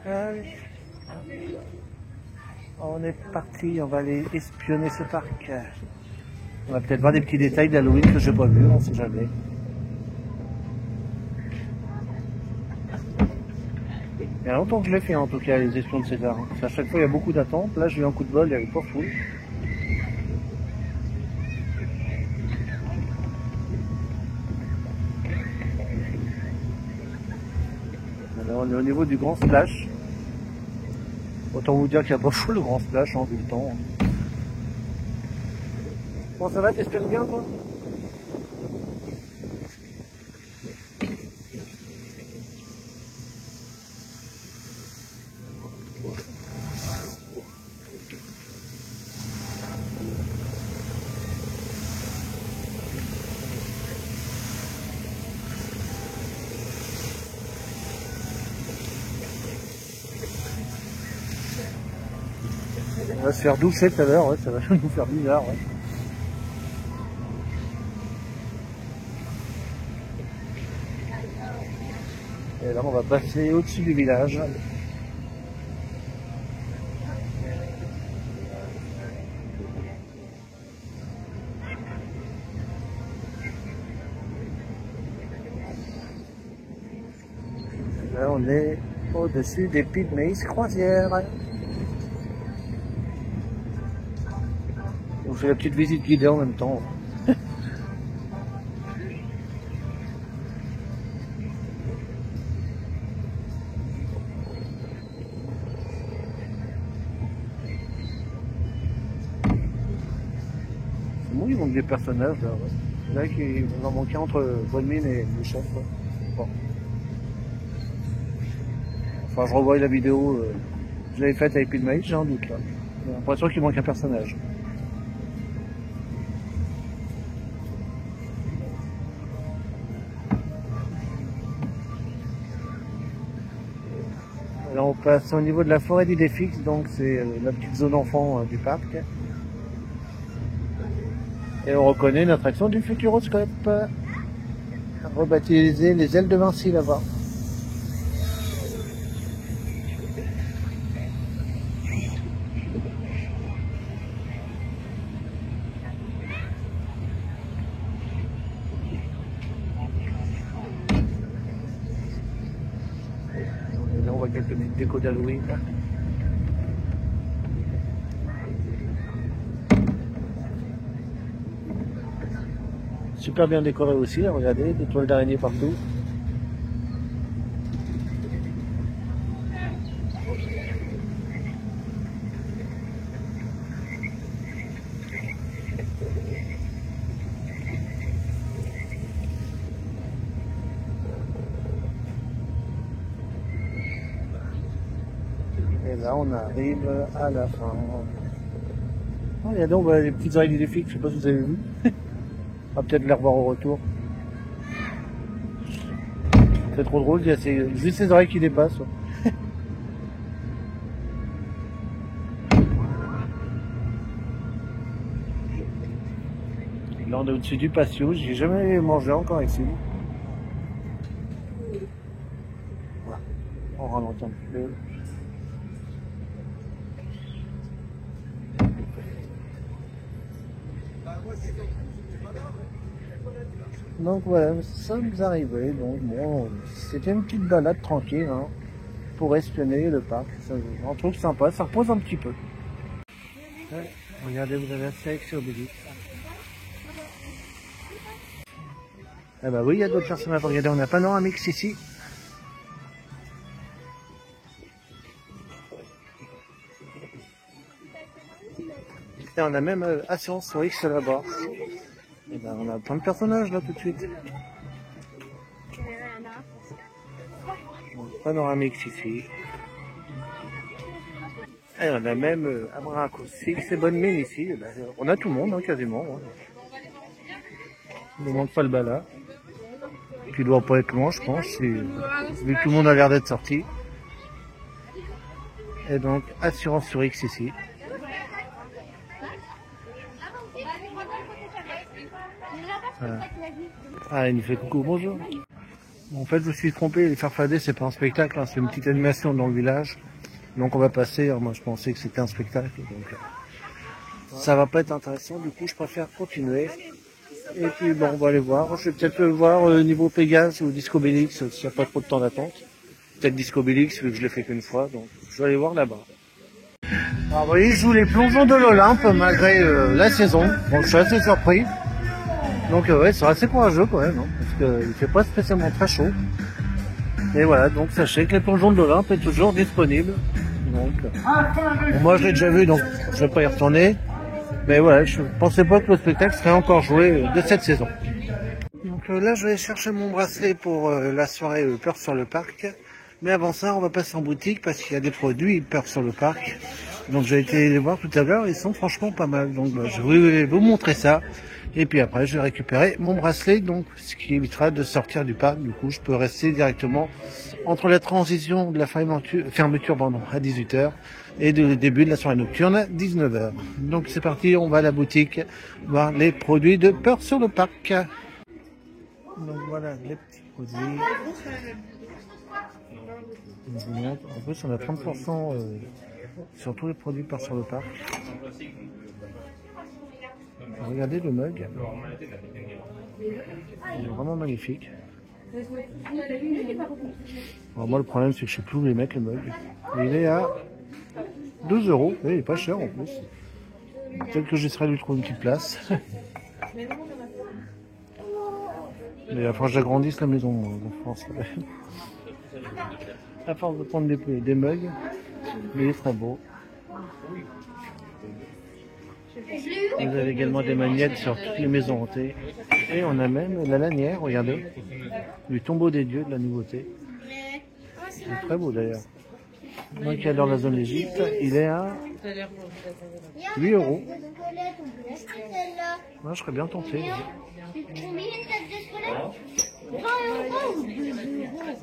S1: Allez. On est parti, on va aller espionner ce parc. On va peut-être voir des petits détails d'Halloween que je n'ai pas vus, on sait jamais. Il y a longtemps que je l'ai fait en tout cas, les espions de César. À chaque fois il y a beaucoup d'attentes, là j'ai eu un coup de bol, il n'y avait pas fou. Alors on est au niveau du grand splash. Autant vous dire qu'il n'y a pas fou le grand splash en vu le temps. Bon ça va, t'espionnes bien toi? On va se faire doucher tout à l'heure, ouais, ça va nous faire bizarre. Ouais. Et là on va passer au-dessus du village. Là on est au-dessus des Pygmées Croisières. vous fais la petite visite guidée en même temps. C'est bon, il manque des personnages là. Ouais. Là, il vous en manquait entre Bonne Mine et le chef. Ouais. Bon. Enfin, je revois la vidéo, je l'avais faite avec Pile Maïs, j'ai un doute là. J'ai l'impression qu'il manque un personnage. Là, on passe au niveau de la forêt d'Idéfix, donc c'est la petite zone enfant du parc. Et on reconnaît une attraction du Futuroscope, rebaptisée les ailes de Vinci là-bas. Là, on voit quelques petites décos d'Halloween. Super bien décoré aussi, là, regardez, des toiles d'araignée partout. Et là, on arrive à la fin. Oh, il y a donc les petites oreilles d'Idéfix, je sais pas si vous avez vu. On va peut-être les revoir au retour. C'est trop drôle, il y a juste ces oreilles qui dépassent. Là on est au-dessus du patio, j'ai jamais mangé encore ici. Voilà. On ralentit un petit peu. Donc voilà, nous sommes arrivés, donc bon, c'était une petite balade tranquille, hein, pour espionner le parc, on trouve sympa, ça repose un petit peu. Ouais, regardez, vous avez Astérix et Obélix. Ah bah oui, il y a d'autres personnages, regardez, on a Panoramix ici. Et on a même Assurance sur X là-bas. Et ben on a plein de personnages là tout de suite. Panoramix ici. Et on a même Abracos, c'est Bonne Mine ici. Et ben, on a tout le monde hein, quasiment. Hein. Il ne manque pas le bala. Qui doit pas être loin je pense, vu que tout le monde a l'air d'être sorti. Et donc Assurance sur X ici. Ah, il nous fait coucou, bonjour. Bon, en fait, je me suis trompé, les Farfadets, c'est pas un spectacle, hein, c'est une petite animation dans le village. Donc on va passer, moi je pensais que c'était un spectacle, donc ça va pas être intéressant, du coup je préfère continuer. Et puis bon, on va aller voir, je vais peut-être voir niveau Pégase ou Disco Bélix, s'il n'y a pas trop de temps d'attente. Peut-être Disco Bélix, vu que je l'ai fait qu'une fois, donc je vais aller voir là-bas. Alors vous voyez, je joue les plongeons de l'Olympe malgré la saison, bon je suis assez surpris. Donc ouais, c'est assez courageux quand même, hein, parce qu'il fait pas spécialement très chaud. Et voilà, donc sachez que les plongeons de l'Olympe est toujours disponible. Donc, bon, moi je l'ai déjà vu, donc je vais pas y retourner. Mais voilà, je pensais pas que le spectacle serait encore joué de cette saison. Donc là, je vais chercher mon bracelet pour la soirée Peur sur le parc. Mais avant ça, on va passer en boutique parce qu'il y a des produits Peur sur le parc. Donc j'ai été les voir tout à l'heure, ils sont franchement pas mal. Donc bah, je vais vous montrer ça. Et puis après, je vais récupérer mon bracelet, donc ce qui évitera de sortir du parc. Du coup, je peux rester directement entre la transition de la fermeture à 18h et le début de la soirée nocturne à 19h. Donc c'est parti, on va à la boutique voir les produits de Peur sur le parc. Donc voilà les petits produits. Je vous montre. En plus, on a 30% sur tous les produits Peur sur le parc. Regardez le mug, il est vraiment magnifique. Alors moi le problème c'est que je sais plus où les mettre le mug. Il est à 12 €, il est pas cher en plus. Peut-être que j'essaierai de lui trouver une petite place. Mais il va falloir que j'agrandisse la maison, en France. À force de prendre des mugs, mais il est très beau. Vous avez également des magnettes sur toutes les maisons hantées. Et on a même la lanière, regardez, du tombeau des dieux de la nouveauté. C'est très beau d'ailleurs. Moi qui adore la zone d'Égypte, il est à 8 €. Moi je serais bien tenté.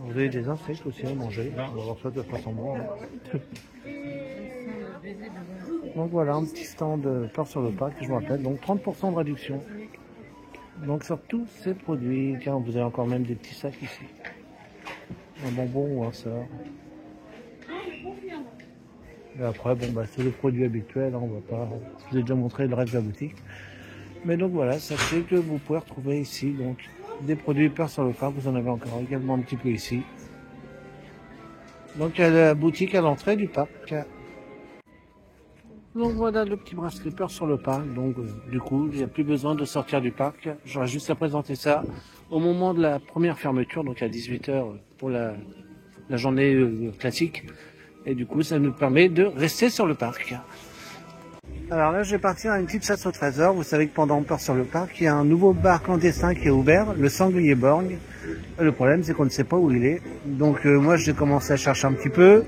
S1: Vous avez des insectes aussi à manger. On va voir ça de façon bon. Donc voilà, un petit stand Peur sur le parc, je vous rappelle. Donc 30% de réduction. Donc sur tous ces produits. Tiens, vous avez encore même des petits sacs ici. Un bonbon ou un sort. Et après, bon bah c'est le produit habituel, hein, on va pas. Je vous ai déjà montré le reste de la boutique. Mais donc voilà, sachez que vous pouvez retrouver ici donc des produits Peur sur le parc. Vous en avez encore également un petit peu ici. Donc à la boutique à l'entrée du parc. Donc voilà le petit bracelet Peur sur le parc. Donc du coup, il n'y a plus besoin de sortir du parc. J'aurai juste à présenter ça au moment de la première fermeture, donc à 18 h pour la journée classique. Et du coup, ça nous permet de rester sur le parc. Alors là, je vais partir à une petite chasse au trésor. Vous savez que pendant Peur sur le parc, il y a un nouveau bar clandestin qui est ouvert, le Sanglier Borgne. Le problème, c'est qu'on ne sait pas où il est. Donc moi, j'ai commencé à chercher un petit peu.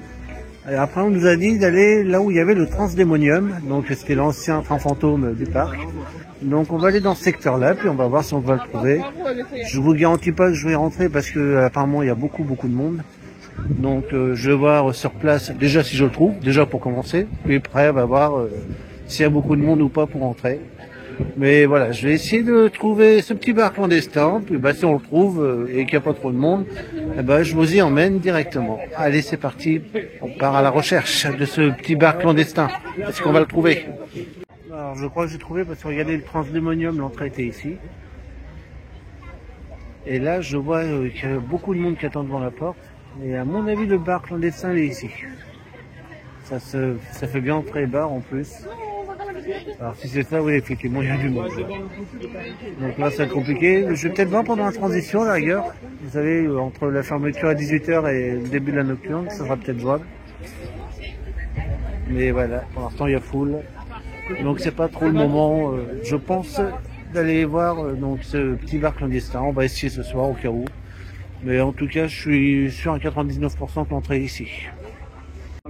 S1: Et après, on nous a dit d'aller là où il y avait le Transdémonium. Donc c'était l'ancien train fantôme du parc. Donc on va aller dans ce secteur-là, puis on va voir si on va le trouver. Je vous garantis pas que je vais rentrer parce que apparemment il y a beaucoup de monde. Donc je vais voir sur place déjà si je le trouve, déjà pour commencer. Puis après, on va voir s'il y a beaucoup de monde ou pas pour rentrer. Mais voilà, je vais essayer de trouver ce petit bar clandestin. Puis bah, si on le trouve et qu'il n'y a pas trop de monde, eh ben, je vous y emmène directement. Allez, c'est parti. On part à la recherche de ce petit bar clandestin. Est-ce qu'on va le trouver? Alors je crois que j'ai trouvé parce que regardez le Transdémonium, l'entrée était ici. Et là, je vois qu'il y a beaucoup de monde qui attend devant la porte. Et à mon avis, le bar clandestin, il est ici. Ça fait bien entrer bar en plus. Alors si c'est ça, oui, effectivement, il y a du monde. Donc là, ça va être compliqué. Je vais peut-être voir pendant la transition, à la rigueur. Vous savez, entre la fermeture à 18 h et le début de la nocturne, ça sera peut-être jouable. Mais voilà, pour l'instant, il y a foule. Donc c'est pas trop le moment, je pense, d'aller voir donc ce petit bar clandestin. On va essayer ce soir au cas où. Mais en tout cas, je suis sûr à 99% que l'entrée est ici.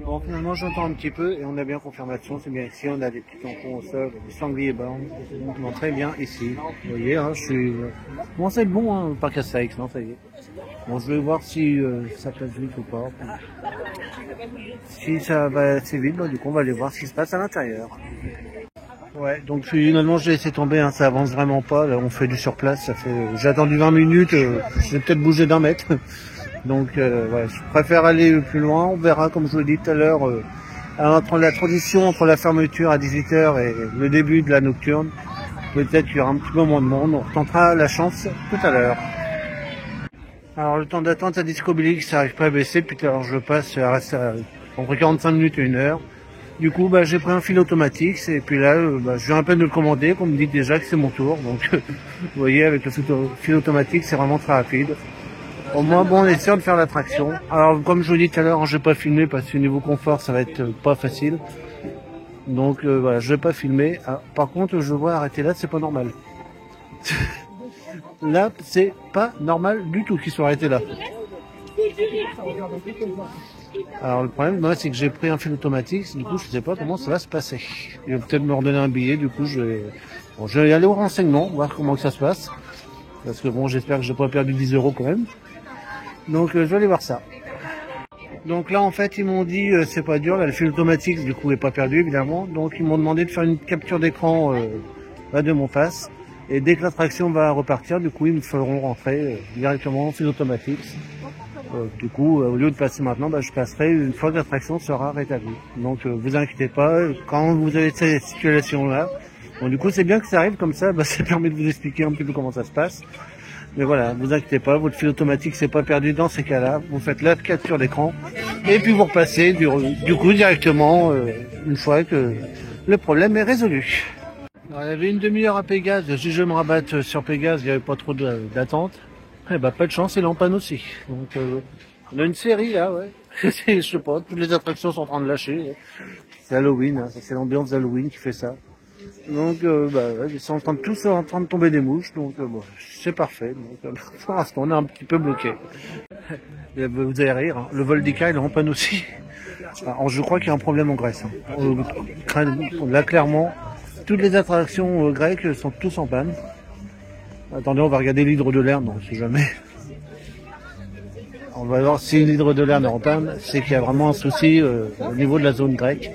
S1: Bon, finalement, j'entends un petit peu et on a bien confirmation. C'est bien ici. On a des petits tampons au sol, des sangliers bornes. Donc l'entrée est bien ici. Vous voyez, hein, je suis. Bon, c'est bon, hein, le parc Astérix, non, ça y est. Bon, je vais voir si ça passe vite ou pas. Si ça va assez vite, bah, du coup, on va aller voir ce qui se passe à l'intérieur. Ouais, donc finalement j'ai laissé tomber, hein, ça avance vraiment pas, là on fait du sur place, j'ai attendu 20 minutes, j'ai peut-être bougé d'1 mètre, donc ouais, je préfère aller plus loin, on verra comme je vous l'ai dit tout à l'heure, entre la transition entre la fermeture à 18 h et le début de la nocturne, peut-être qu'il y aura un petit peu moins de monde, on retentera la chance tout à l'heure. Alors le temps d'attente à Disco Belix, ça n'arrive pas à baisser, puis alors je passe, ça reste entre 45 minutes et 1 heure. Du coup, bah, j'ai pris un fil automatique et puis là, bah, je viens à peine de le commander, qu'on me dit déjà que c'est mon tour. Donc, vous voyez, avec le fil automatique, c'est vraiment très rapide. Au moins, bon, on essaie de faire l'attraction. Alors, comme je vous dis tout à l'heure, je vais pas filmer parce que niveau confort, ça va être pas facile. Donc, voilà, je vais pas filmer. Ah, par contre, je vois arrêter là, c'est pas normal. Là, c'est pas normal du tout qu'ils soient arrêtés là. Alors le problème, moi, c'est que j'ai pris un fil automatique, du coup je sais pas comment ça va se passer. Il va peut-être me redonner un billet, du coup je vais aller au renseignement, voir comment que ça se passe. Parce que bon, j'espère que j'ai pas perdu 10 € quand même. Donc je vais aller voir ça. Donc là en fait ils m'ont dit c'est pas dur, là, le fil automatique du coup est pas perdu évidemment. Donc ils m'ont demandé de faire une capture d'écran de mon face. Et dès que l'attraction va repartir, du coup ils me feront rentrer directement en fil automatique. Du coup, au lieu de passer maintenant, bah, je passerai une fois que l'attraction sera rétablie. Donc, vous inquiétez pas, quand vous avez cette situation-là, bon, du coup, c'est bien que ça arrive comme ça, bah, ça permet de vous expliquer un petit peu comment ça se passe. Mais voilà, vous inquiétez pas, votre fil automatique s'est pas perdu dans ces cas-là. Vous faites la capture d'écran et puis vous repassez du coup directement une fois que le problème est résolu. Alors, il y avait une demi-heure à Pégase, si je me rabatte sur Pégase, il n'y avait pas trop d'attente. Eh ben, pas de chance, il est en panne aussi. Donc, on a une série là, ouais. Je sais pas, toutes les attractions sont en train de lâcher. C'est Halloween, hein, c'est l'ambiance d'Halloween qui fait ça. Donc, ils sont tous en train de tomber des mouches, donc bon, c'est parfait. Donc, pour l'instant, on est un petit peu bloqué. Vous allez rire, hein, le vol d'Ika, il est en panne aussi. Alors, je crois qu'il y a un problème en Grèce. Hein. Là, clairement, toutes les attractions grecques sont tous en panne. Attendez, on va regarder l'hydre de Lerne, on sait jamais. On va voir si l'hydre de Lerne est en panne, c'est qu'il y a vraiment un souci au niveau de la zone grecque.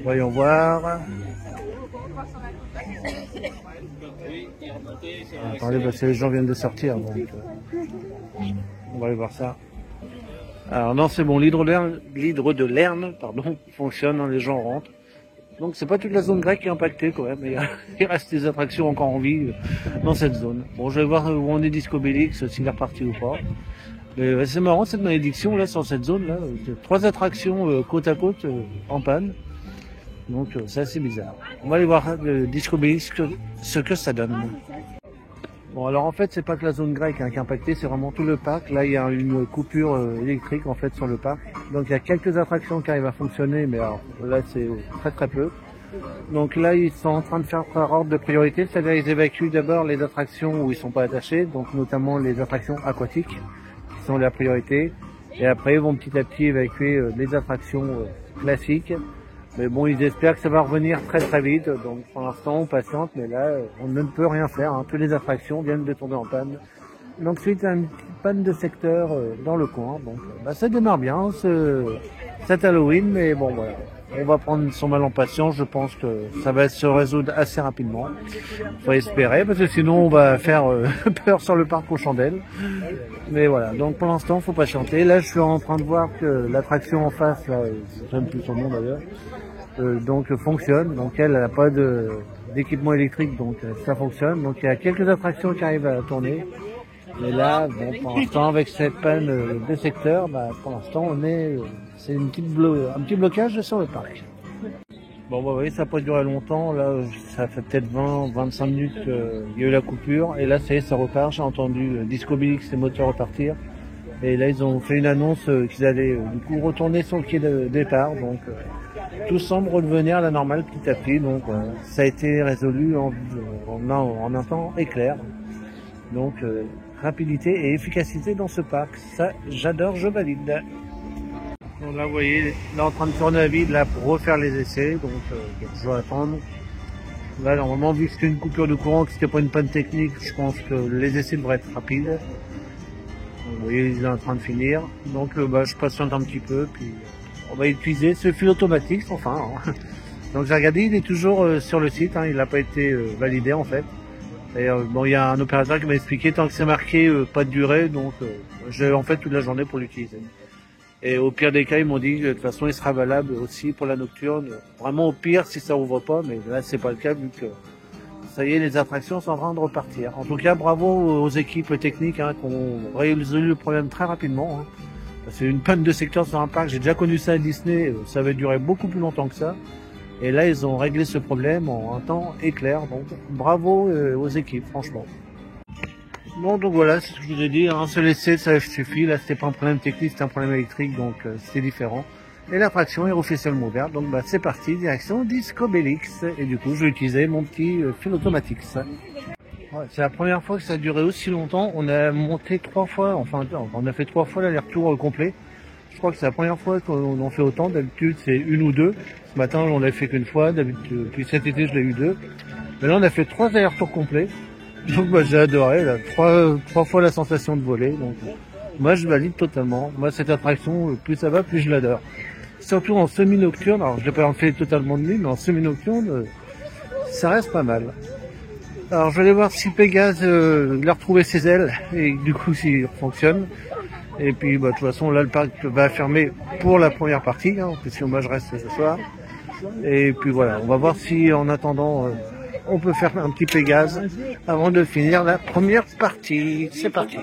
S1: Voyons voir. Attendez, parce que les gens viennent de sortir, donc on va aller voir ça. Alors non, c'est bon, l'hydre de Lerne, fonctionne, hein, les gens rentrent. Donc c'est pas toute la zone grecque qui est impactée quand même, mais il reste des attractions encore en vie dans cette zone. Bon, je vais voir où on est Discobélix, s'il est reparti ou pas. Mais c'est marrant cette malédiction là sur cette zone là, 3 attractions côte à côte en panne. Donc c'est assez bizarre. On va aller voir Discobélix ce que ça donne. Bon alors en fait c'est pas que la zone grecque qui est impactée, c'est vraiment tout le parc. Là il y a une coupure électrique en fait sur le parc. Donc il y a quelques attractions qui arrivent à fonctionner, mais alors, là c'est très peu. Donc là ils sont en train de faire par ordre de priorité, c'est-à-dire ils évacuent d'abord les attractions où ils sont pas attachés, donc notamment les attractions aquatiques qui sont la priorité. Et après ils vont petit à petit évacuer les attractions classiques. Mais bon, ils espèrent que ça va revenir très vite, donc pour l'instant on patiente, mais là on ne peut rien faire, hein. Toutes les attractions viennent de tomber en panne. Donc suite à une petite panne de secteur dans le coin, donc ça démarre bien cet Halloween, mais bon voilà, on va prendre son mal en patience, je pense que ça va se résoudre assez rapidement. Faut espérer, parce que sinon on va faire peur sur le parc aux chandelles. Mais voilà, donc pour l'instant faut patienter. Là je suis en train de voir que l'attraction en face, là, j'aime plus son nom d'ailleurs, donc fonctionne, donc elle n'a pas d'équipement électrique, donc ça fonctionne. Donc il y a quelques attractions qui arrivent à tourner. Mais là, bon, pour l'instant, avec cette panne de secteur, pour l'instant, c'est un petit blocage sur le parc. Bon, vous voyez, ça n'a pas duré longtemps. Là, ça fait peut-être 20-25 minutes qu'il y a eu la coupure. Et là, ça repart. J'ai entendu Discobélix, les moteurs repartir. Et là, ils ont fait une annonce qu'ils allaient du coup retourner sur le quai de départ. Donc, tout semble redevenir à la normale petit à petit. Donc, ça a été résolu en un temps éclair. Donc, rapidité et efficacité dans ce parc. Ça, j'adore, je valide. Donc là, vous voyez, là en train de tourner à vide là pour refaire les essais. Donc, je vais attendre. Là, normalement, vu que c'était une coupure de courant, que c'était pas une panne technique, je pense que les essais devraient être rapides. Vous voyez, il est en train de finir. Donc, je patiente un petit peu, puis on va utiliser ce fil automatique, enfin. Hein. Donc, j'ai regardé, il est toujours sur le site. Hein, il n'a pas été validé en fait. Et bon, il y a un opérateur qui m'a expliqué, tant que c'est marqué pas de durée, donc j'ai en fait toute la journée pour l'utiliser. Et au pire des cas, ils m'ont dit que de toute façon il sera valable aussi pour la nocturne. Vraiment au pire si ça ouvre pas, mais là c'est pas le cas vu que ça y est, les attractions sont en train de repartir. En tout cas, bravo aux équipes techniques qui ont résolu le problème très rapidement. C'est une panne de secteur sur un parc, j'ai déjà connu ça à Disney, ça avait duré beaucoup plus longtemps que ça. Et là, ils ont réglé ce problème en un temps éclair. Donc, bravo aux équipes, franchement. Bon, donc voilà, c'est ce que je vous ai dit. Un seul essai, ça suffit. Là, c'était pas un problème technique, c'était un problème électrique, donc c'était différent. Et l'attraction est officiellement ouverte. Donc, c'est parti, direction Discobélix. Et du coup, je vais utiliser mon petit fil automatique. Ouais, c'est la première fois que ça a duré aussi longtemps. On a monté 3 fois, enfin, on a fait 3 fois l'aller-retour complet. Je crois que c'est la première fois qu'on en fait autant. D'habitude, c'est 1 ou 2. Ce matin, on l'a fait qu'une fois. D'habitude, depuis cet été, je l'ai eu 2. Mais là, on a fait 3 allers-retours complets. Donc, j'ai adoré. Là, 3 fois la sensation de voler. Donc, moi, je valide totalement. Moi, cette attraction, plus ça va, plus je l'adore. Surtout en semi-nocturne. Alors, je l'ai pas en fait totalement de nuit, mais en semi-nocturne, ça reste pas mal. Alors, je vais aller voir si Pégase il a retrouvé ses ailes et du coup, s'il fonctionne. Et puis, de toute façon, là, le parc va fermer pour la première partie, puisque moi, je reste ce soir. Et puis voilà, on va voir si, en attendant, on peut faire un petit Pégase avant de finir la première partie. C'est parti.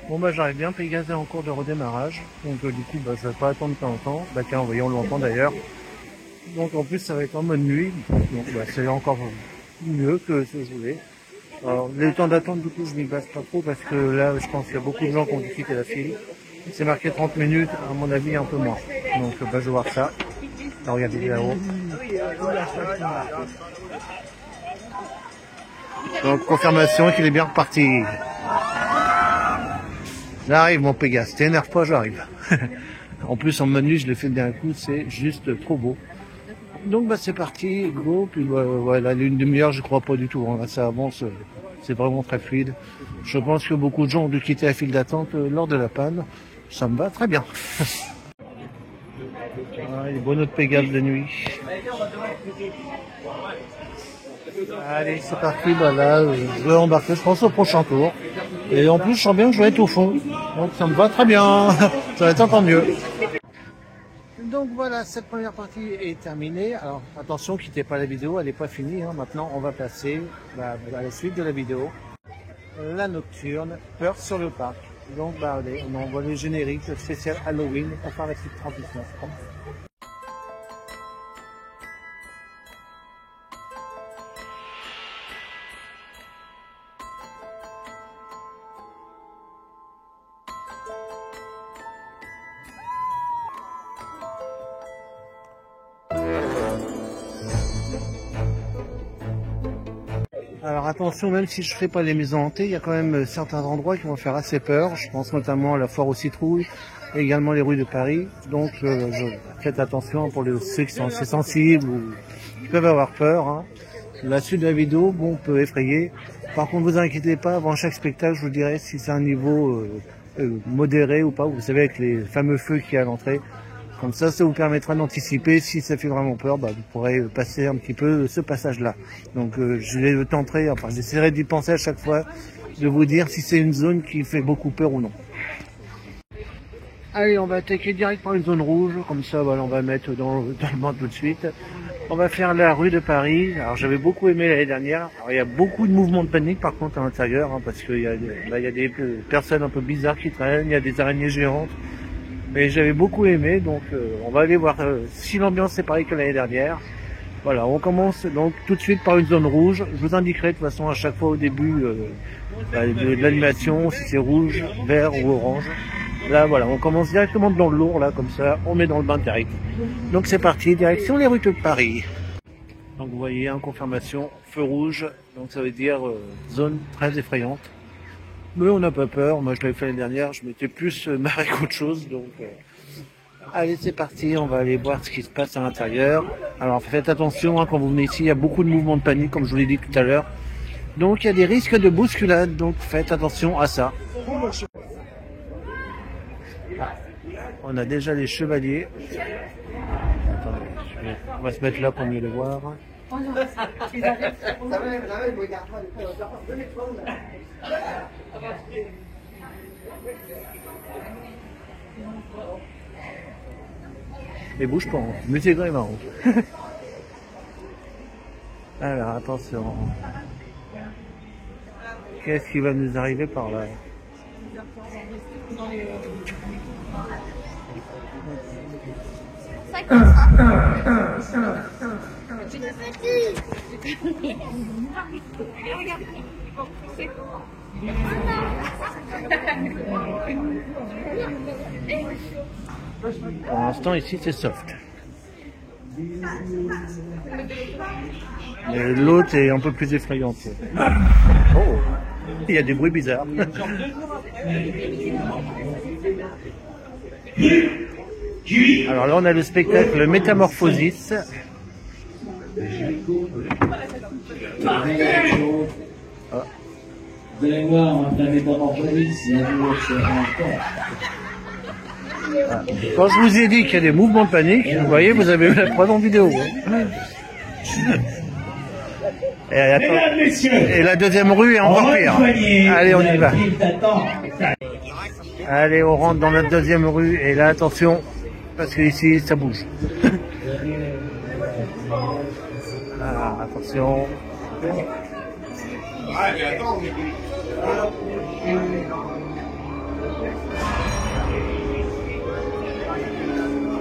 S1: Bon bah j'arrive bien Pégase est en cours de redémarrage, donc du coup bah, je vais pas attendre très longtemps. Bah tiens, voyons, on l'entend d'ailleurs. Donc en plus ça va être en mode nuit, donc bah, c'est encore mieux que ce que je voulais. Alors le temps d'attente du coup je m'y base pas trop parce que là je pense qu'il y a beaucoup de gens qui ont dû quitter la file. C'est marqué 30 minutes, à mon avis un peu moins. Donc bah, je vais voir ça. Alors, regardez là-haut. Donc confirmation qu'il est bien reparti. J'arrive mon Pégase, t'énerve pas, j'arrive. En plus en menu je l'ai fait d'un coup, c'est juste trop beau. Donc bah c'est parti, go, puis bah, voilà, une demi-heure je crois pas du tout, hein. Là, ça avance, c'est vraiment très fluide. Je pense que beaucoup de gens ont dû quitter la file d'attente lors de la panne, ça me va très bien. Ah, il est beau notre Pégase de nuit. Allez c'est parti, bah là je vais embarquer je pense au prochain tour. Et en plus je sens bien que je vais être au fond, donc ça me va très bien, ça va être encore mieux. Donc voilà, cette première partie est terminée. Alors attention, quittez pas la vidéo, elle n'est pas finie. Hein. Maintenant, on va passer à la suite de la vidéo. La nocturne, peur sur le parc. Donc bah, allez, on envoie le générique spécial Halloween pour faire la petite transition. Alors attention, même si je fais pas les maisons hantées, il y a quand même certains endroits qui vont faire assez peur. Je pense notamment à la foire aux citrouilles et également les rues de Paris. Donc faites attention pour ceux qui sont assez sensibles ou qui peuvent avoir peur. Hein. La suite de la vidéo, bon, peut effrayer. Par contre, vous inquiétez pas, avant chaque spectacle, je vous dirai si c'est un niveau modéré ou pas. Vous savez, avec les fameux feux qu'il y a à l'entrée. Comme ça vous permettra d'anticiper. Si ça fait vraiment peur, bah, vous pourrez passer un petit peu ce passage-là. Donc je tenterai, enfin j'essaierai d'y penser à chaque fois, de vous dire si c'est une zone qui fait beaucoup peur ou non. Allez, on va attaquer direct par une zone rouge, comme ça voilà, on va mettre dans le banc tout de suite. On va faire la rue de Paris. Alors j'avais beaucoup aimé l'année dernière. Alors, il y a beaucoup de mouvements de panique par contre à l'intérieur, hein, parce qu'il y a des personnes un peu bizarres qui traînent, il y a des araignées géantes. Et j'avais beaucoup aimé, donc on va aller voir si l'ambiance est pareille que l'année dernière. Voilà, on commence donc tout de suite par une zone rouge. Je vous indiquerai de toute façon à chaque fois au début de l'animation si c'est rouge, vert ou orange. Là voilà, on commence directement dans le lourd, là comme ça, on met dans le bain direct. Donc c'est parti, direction les rues de Paris. Donc vous voyez, en confirmation, feu rouge, donc ça veut dire zone très effrayante. Mais on n'a pas peur, moi je l'avais fait l'année dernière, je m'étais plus marré qu'autre chose, donc allez c'est parti, on va aller voir ce qui se passe à l'intérieur. Alors faites attention, hein, quand vous venez ici, il y a beaucoup de mouvements de panique, comme je vous l'ai dit tout à l'heure. Donc il y a des risques de bousculade, donc faites attention à ça. Ah, on a déjà les chevaliers. Attendez, on va se mettre là pour mieux les voir. Et bouge pas, hein. Mais c'est quand même marrant. Alors attention. Qu'est-ce qui va nous arriver par là? Pour l'instant ici c'est soft. L'autre est un peu plus effrayante. Oh, il y a des bruits bizarres. Alors là on a le spectacle Métamorphosis. Ah.
S4: Vous allez voir, la métamorphosis, c'est un nouveau
S1: Ah. Quand je vous ai dit qu'il y a des mouvements de panique, vous voyez, vous avez eu la preuve en vidéo. Et la deuxième rue est encore pire. Allez, on y va. Allez, on rentre dans la deuxième rue et là, attention, parce que ici, ça bouge. Ah, attention.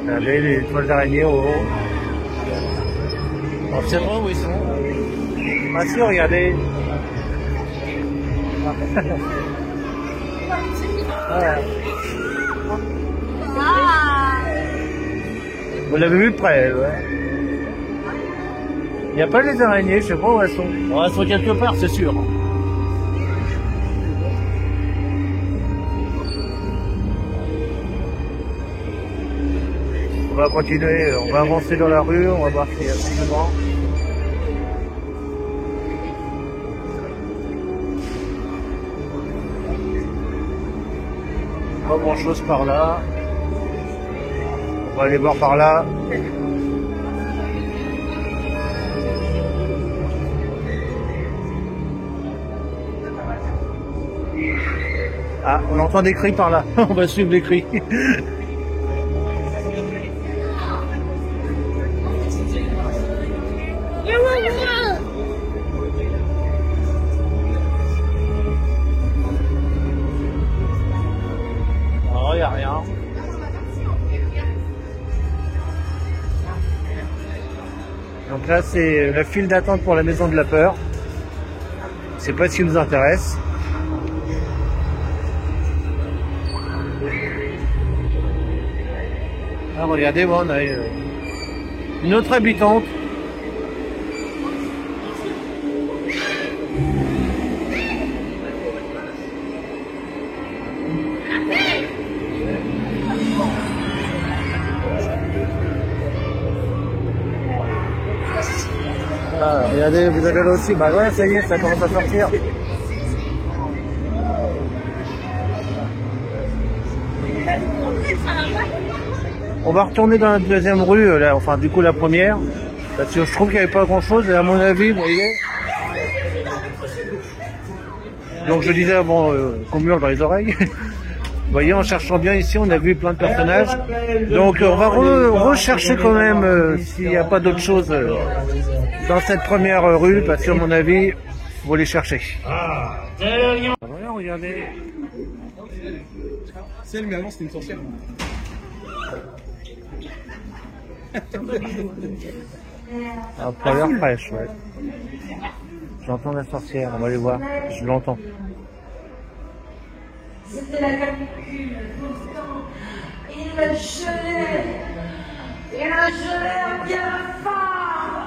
S1: Regardez les toiles d'araignée au haut. On sait pas où ils sont. Ah si, regardez. Ouais. Vous l'avez vu de près, ouais. Il n'y a pas les araignées, je sais pas où elles sont. Bon, elles sont quelque part, c'est sûr. On va continuer, on va avancer dans la rue, on va voir s'il y a plus de vent. Pas grand chose par là. On va aller voir par là. Ah, on entend des cris par là. On va suivre les cris. Oh, il n'y a rien. Donc là, c'est la file d'attente pour la maison de la peur. C'est pas ce qui nous intéresse. Ah, regardez, bon, on a une autre habitante. Ah, regardez, vous avez là aussi. Bah ouais, ça y est, ça commence à sortir. On va retourner dans la deuxième rue, là, enfin du coup la première, parce que je trouve qu'il n'y avait pas grand chose, et à mon avis, vous voyez. Donc je disais avant qu'on me hurle dans les oreilles. Vous voyez, en cherchant bien ici, on a vu plein de personnages. Donc on va rechercher quand même s'il n'y a pas d'autre chose dans cette première rue, parce qu'à mon avis, il faut les chercher. Voilà, regardez.
S5: C'est elle, mais avant c'était une sorcière.
S1: Un fleur fraîche, ouais. J'entends la sorcière, on va aller voir. Je l'entends.
S6: C'était la canicule, tout le temps. Il me gelait. Il me gelait bien fort.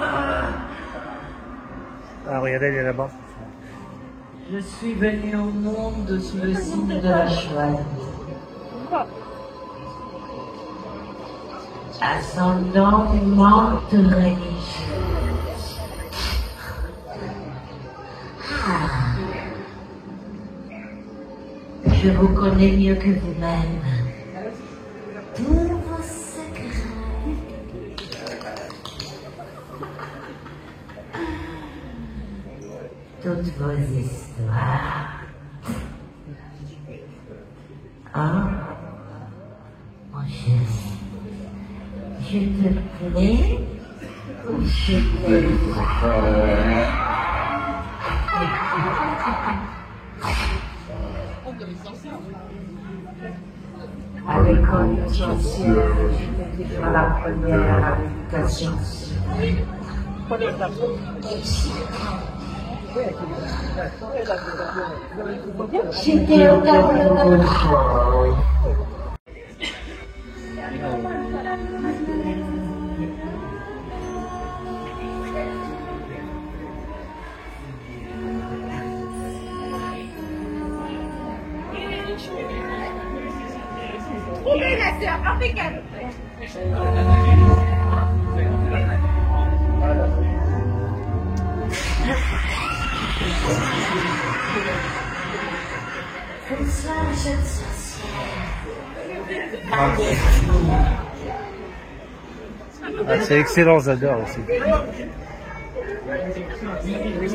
S1: Ah, regardez, elle est là-bas.
S6: Je suis venue au monde sous le signe de la chouette. Ascendant menthe religieuse. Je vous connais mieux que vous-même. Tous vos secrets. Toutes vos histoires. Oh, mon chéri. Je te plais ou je te à l'école sorcière, je fais la première habitation. J'étais au tableau.
S2: Trouvez la sœur, impeccable.
S1: Ah, c'est excellent, j'adore aussi.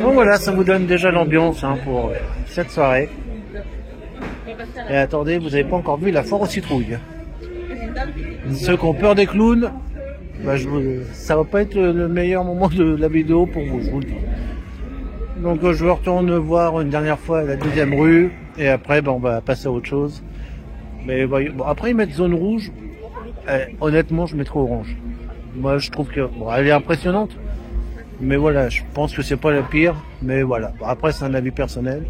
S1: Donc voilà, ça vous donne déjà l'ambiance hein, pour cette soirée. Et attendez, vous n'avez pas encore vu la foire aux citrouilles. Ceux qui ont peur des clowns, bah ça va pas être le meilleur moment de la vidéo pour vous, je vous le dis. Donc je retourne voir une dernière fois la deuxième rue et après on va passer à autre chose. Mais bon, après ils mettent zone rouge. Honnêtement, je mettrais orange. Moi, je trouve que elle est impressionnante. Mais voilà, je pense que c'est pas la pire. Mais voilà. Bon, après, c'est un avis personnel.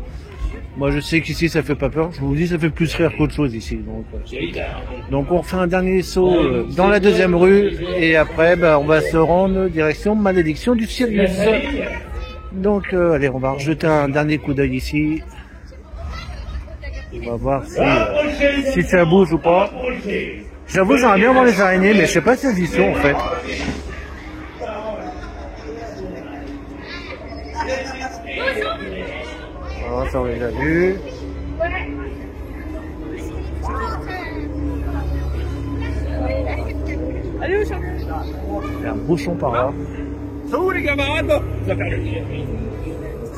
S1: Moi, je sais qu'ici, ça fait pas peur. Je vous dis, ça fait plus rire qu'autre chose ici. Donc on refait un dernier saut dans la deuxième rue. Et après, on va se rendre direction Malédiction du Sirius. Donc, allez, on va rejeter un dernier coup d'œil ici. On va voir si ça bouge ou pas. J'avoue, j'aimerais bien voir les araignées, mais je sais pas si elles y sont en fait. Oh, ça on les a vus. Il y a un bouchon par là. Ça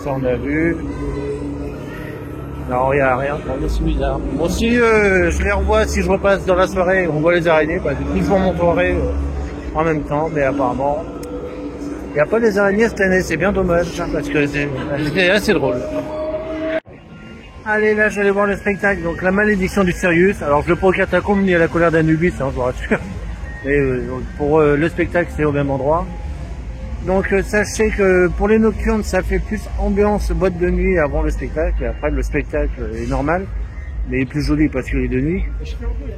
S1: on a vu. Non, il n'y a rien. C'est bizarre. Bon, si je les revois, si je repasse dans la soirée, on voit les araignées, du coup je remonterai en même temps, mais apparemment, il n'y a pas les araignées cette année, c'est bien dommage, parce que c'est assez drôle. Allez, là, j'allais voir le spectacle, donc la malédiction du Sirius. Alors, je le prends au catacombe ni à la colère d'Anubis, je vous rassure. Et pour le spectacle, c'est au même endroit. Donc sachez que pour les nocturnes, ça fait plus ambiance boîte de nuit avant le spectacle. Après, le spectacle est normal, mais il est plus joli parce qu'il est de nuit.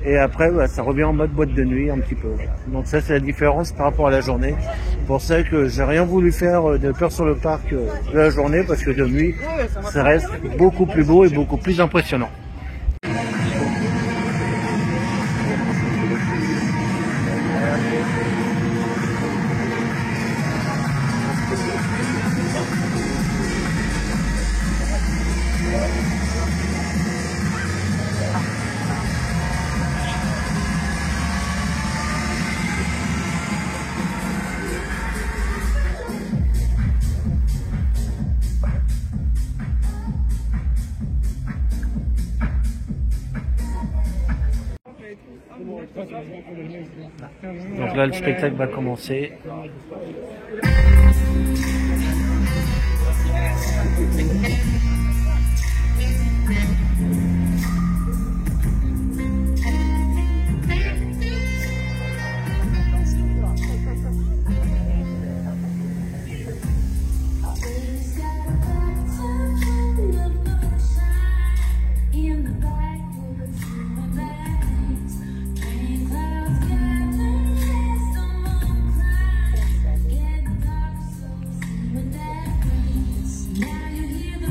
S1: Et après, ça revient en mode boîte de nuit un petit peu. Donc ça, c'est la différence par rapport à la journée. C'est pour ça que j'ai rien voulu faire de peur sur le parc de la journée, parce que de nuit, ça reste beaucoup plus beau et beaucoup plus impressionnant. Donc là, le spectacle va commencer.
S6: Now you hear the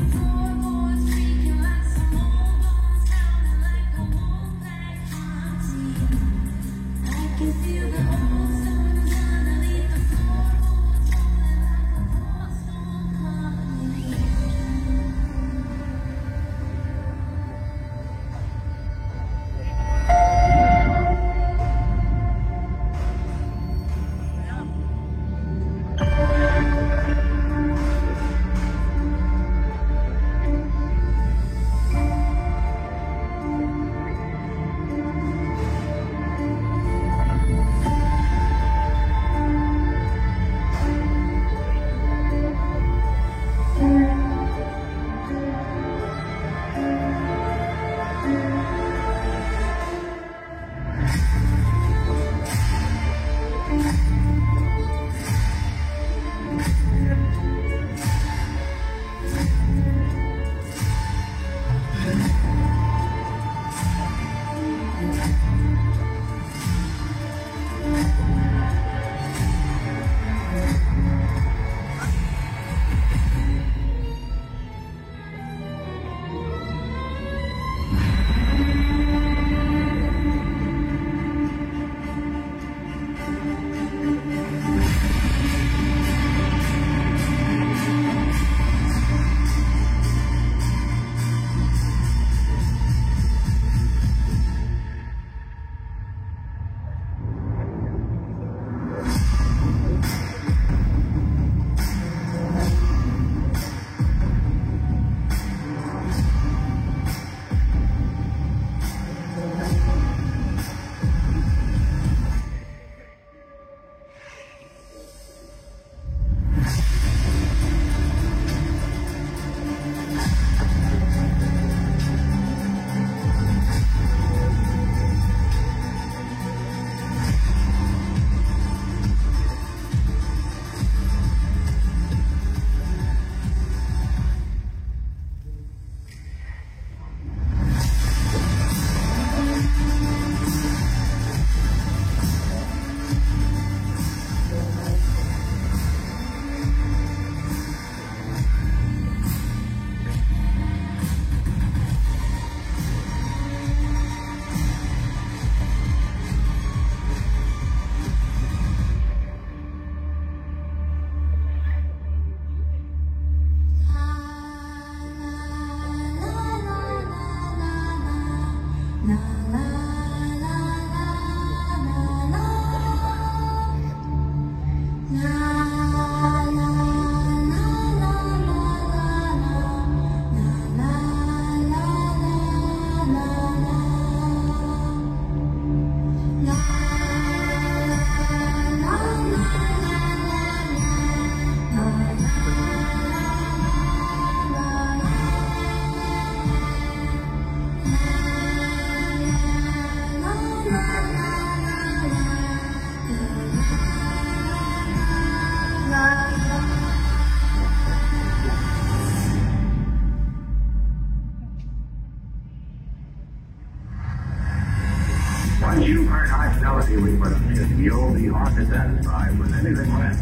S5: Once you've heard hostility with production, you'll be hard to satisfy with anything less.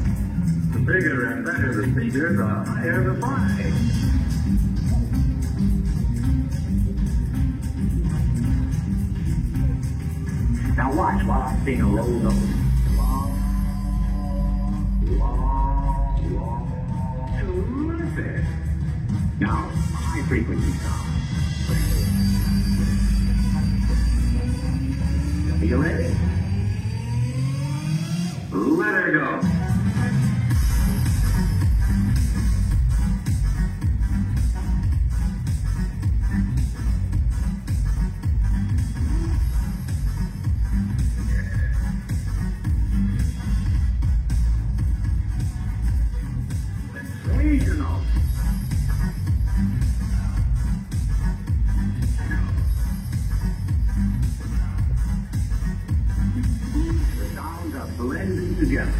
S5: The bigger and better the speaker, the higher the price. Now watch while I sing a low note. Long. Terrific. Now, high frequency sound. Are you ready? Let her go. Regional. The sounds are blending together.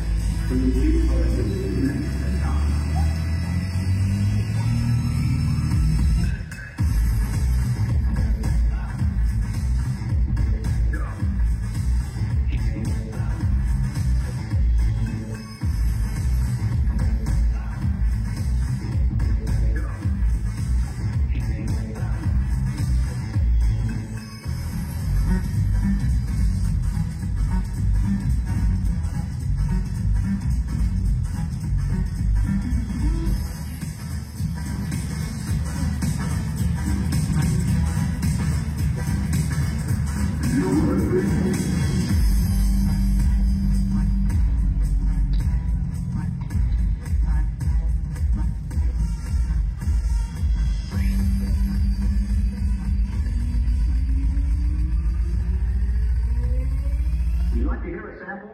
S5: You like to hear a sample?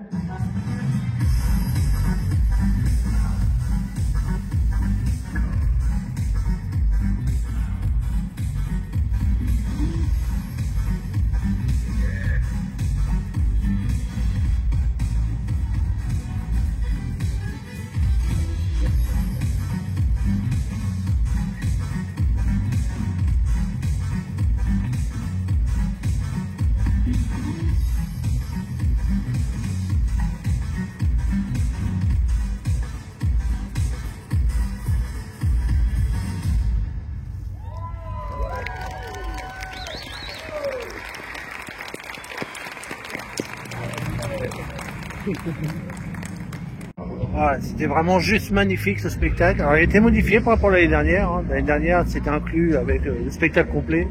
S1: Voilà, c'était vraiment juste magnifique ce spectacle. Alors il a été modifié par rapport à l'année dernière. Hein. L'année dernière c'était inclus avec le spectacle complet.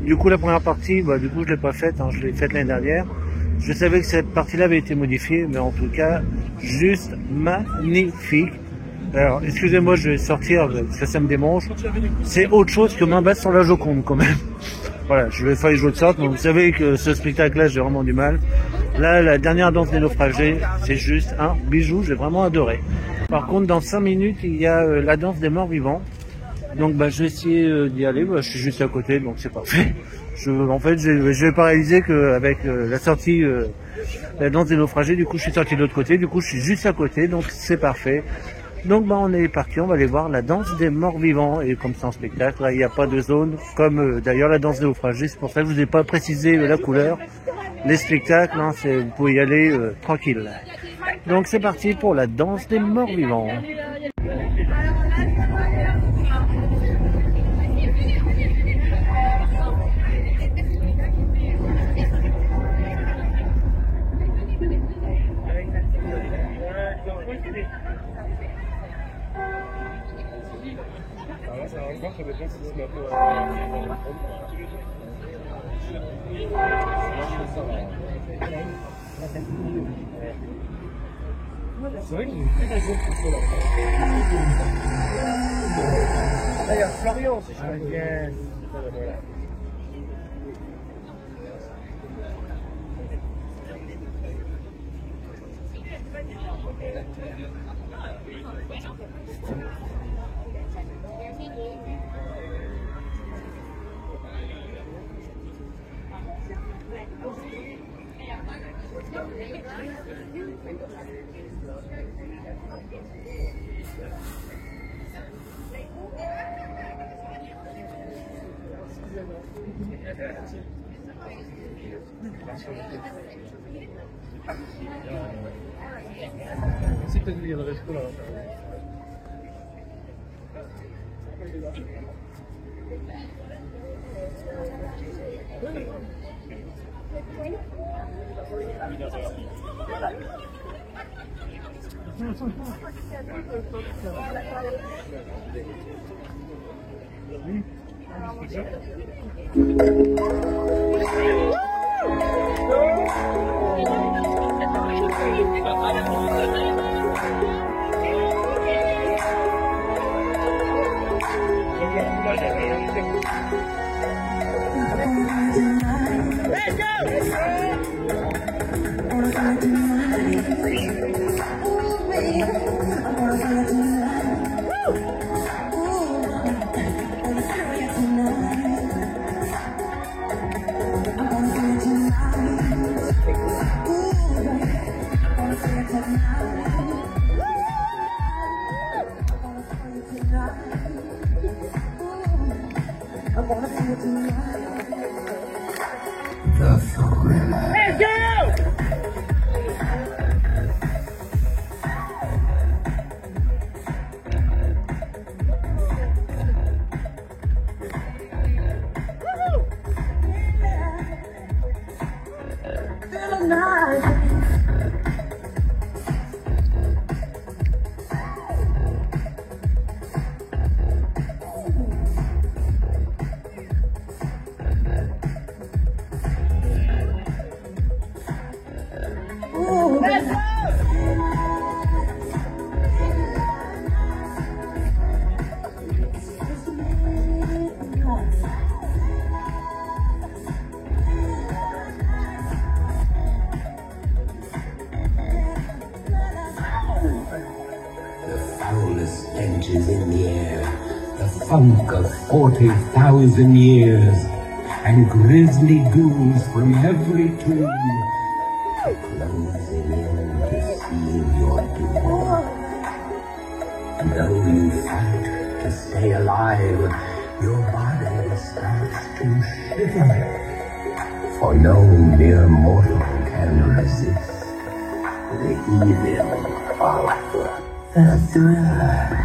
S1: Du coup la première partie, du coup je l'ai pas faite, hein. Je l'ai faite l'année dernière. Je savais que cette partie-là avait été modifiée, mais en tout cas juste magnifique. Alors excusez-moi, je vais sortir parce que ça me démange. C'est autre chose que main basse sur la Joconde quand même. Voilà, je vais faire les jeux de sorte, mais vous savez que ce spectacle-là, j'ai vraiment du mal. Là, la dernière danse des naufragés, c'est juste un bijou, j'ai vraiment adoré. Par contre, dans 5 minutes, il y a la danse des morts vivants. Donc, je vais essayer d'y aller. Je suis juste à côté, donc c'est parfait. En fait, je vais pas réaliser qu'avec la sortie, la danse des naufragés, du coup, je suis sorti de l'autre côté. Du coup, je suis juste à côté, donc c'est parfait. Donc on est parti, on va aller voir la danse des morts vivants. Et comme c'est en spectacle, là il n'y a pas de zone, comme d'ailleurs la danse des naufragés. C'est pour ça que je vous ai pas précisé la couleur. Les spectacles, hein, vous pouvez y aller tranquille. Donc c'est parti pour la danse des morts vivants.
S7: C'est vrai que j'ai fait un jour pour cela. Là, il y a Florian, si je me bien. Voilà. C'est peut-être lié dans le resto là.
S8: stenches in the air, the funk of 40,000 years, and grisly ghouls from every tomb closing in to seal your doom. And though you fight to stay alive, your body starts to shiver, for no mere mortal can resist the evil of the thriller.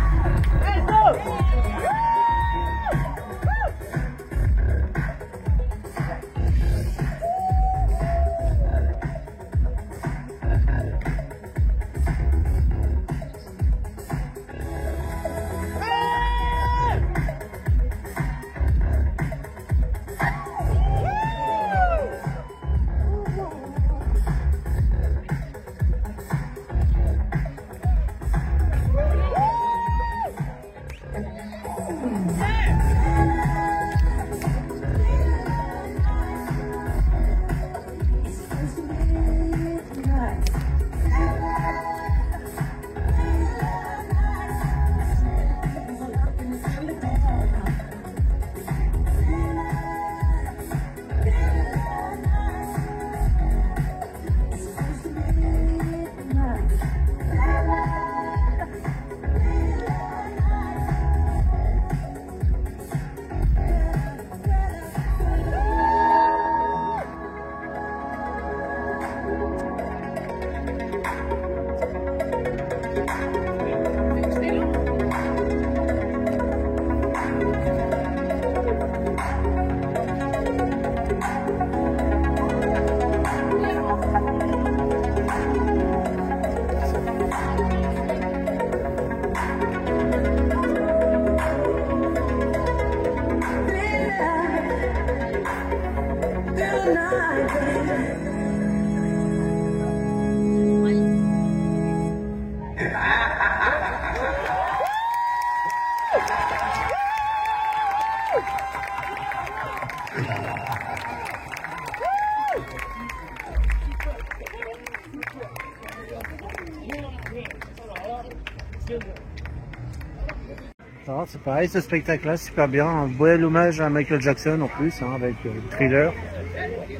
S1: C'est pareil, ce spectacle-là, super bien. Un bel hommage à Michael Jackson en plus, hein, avec Thriller.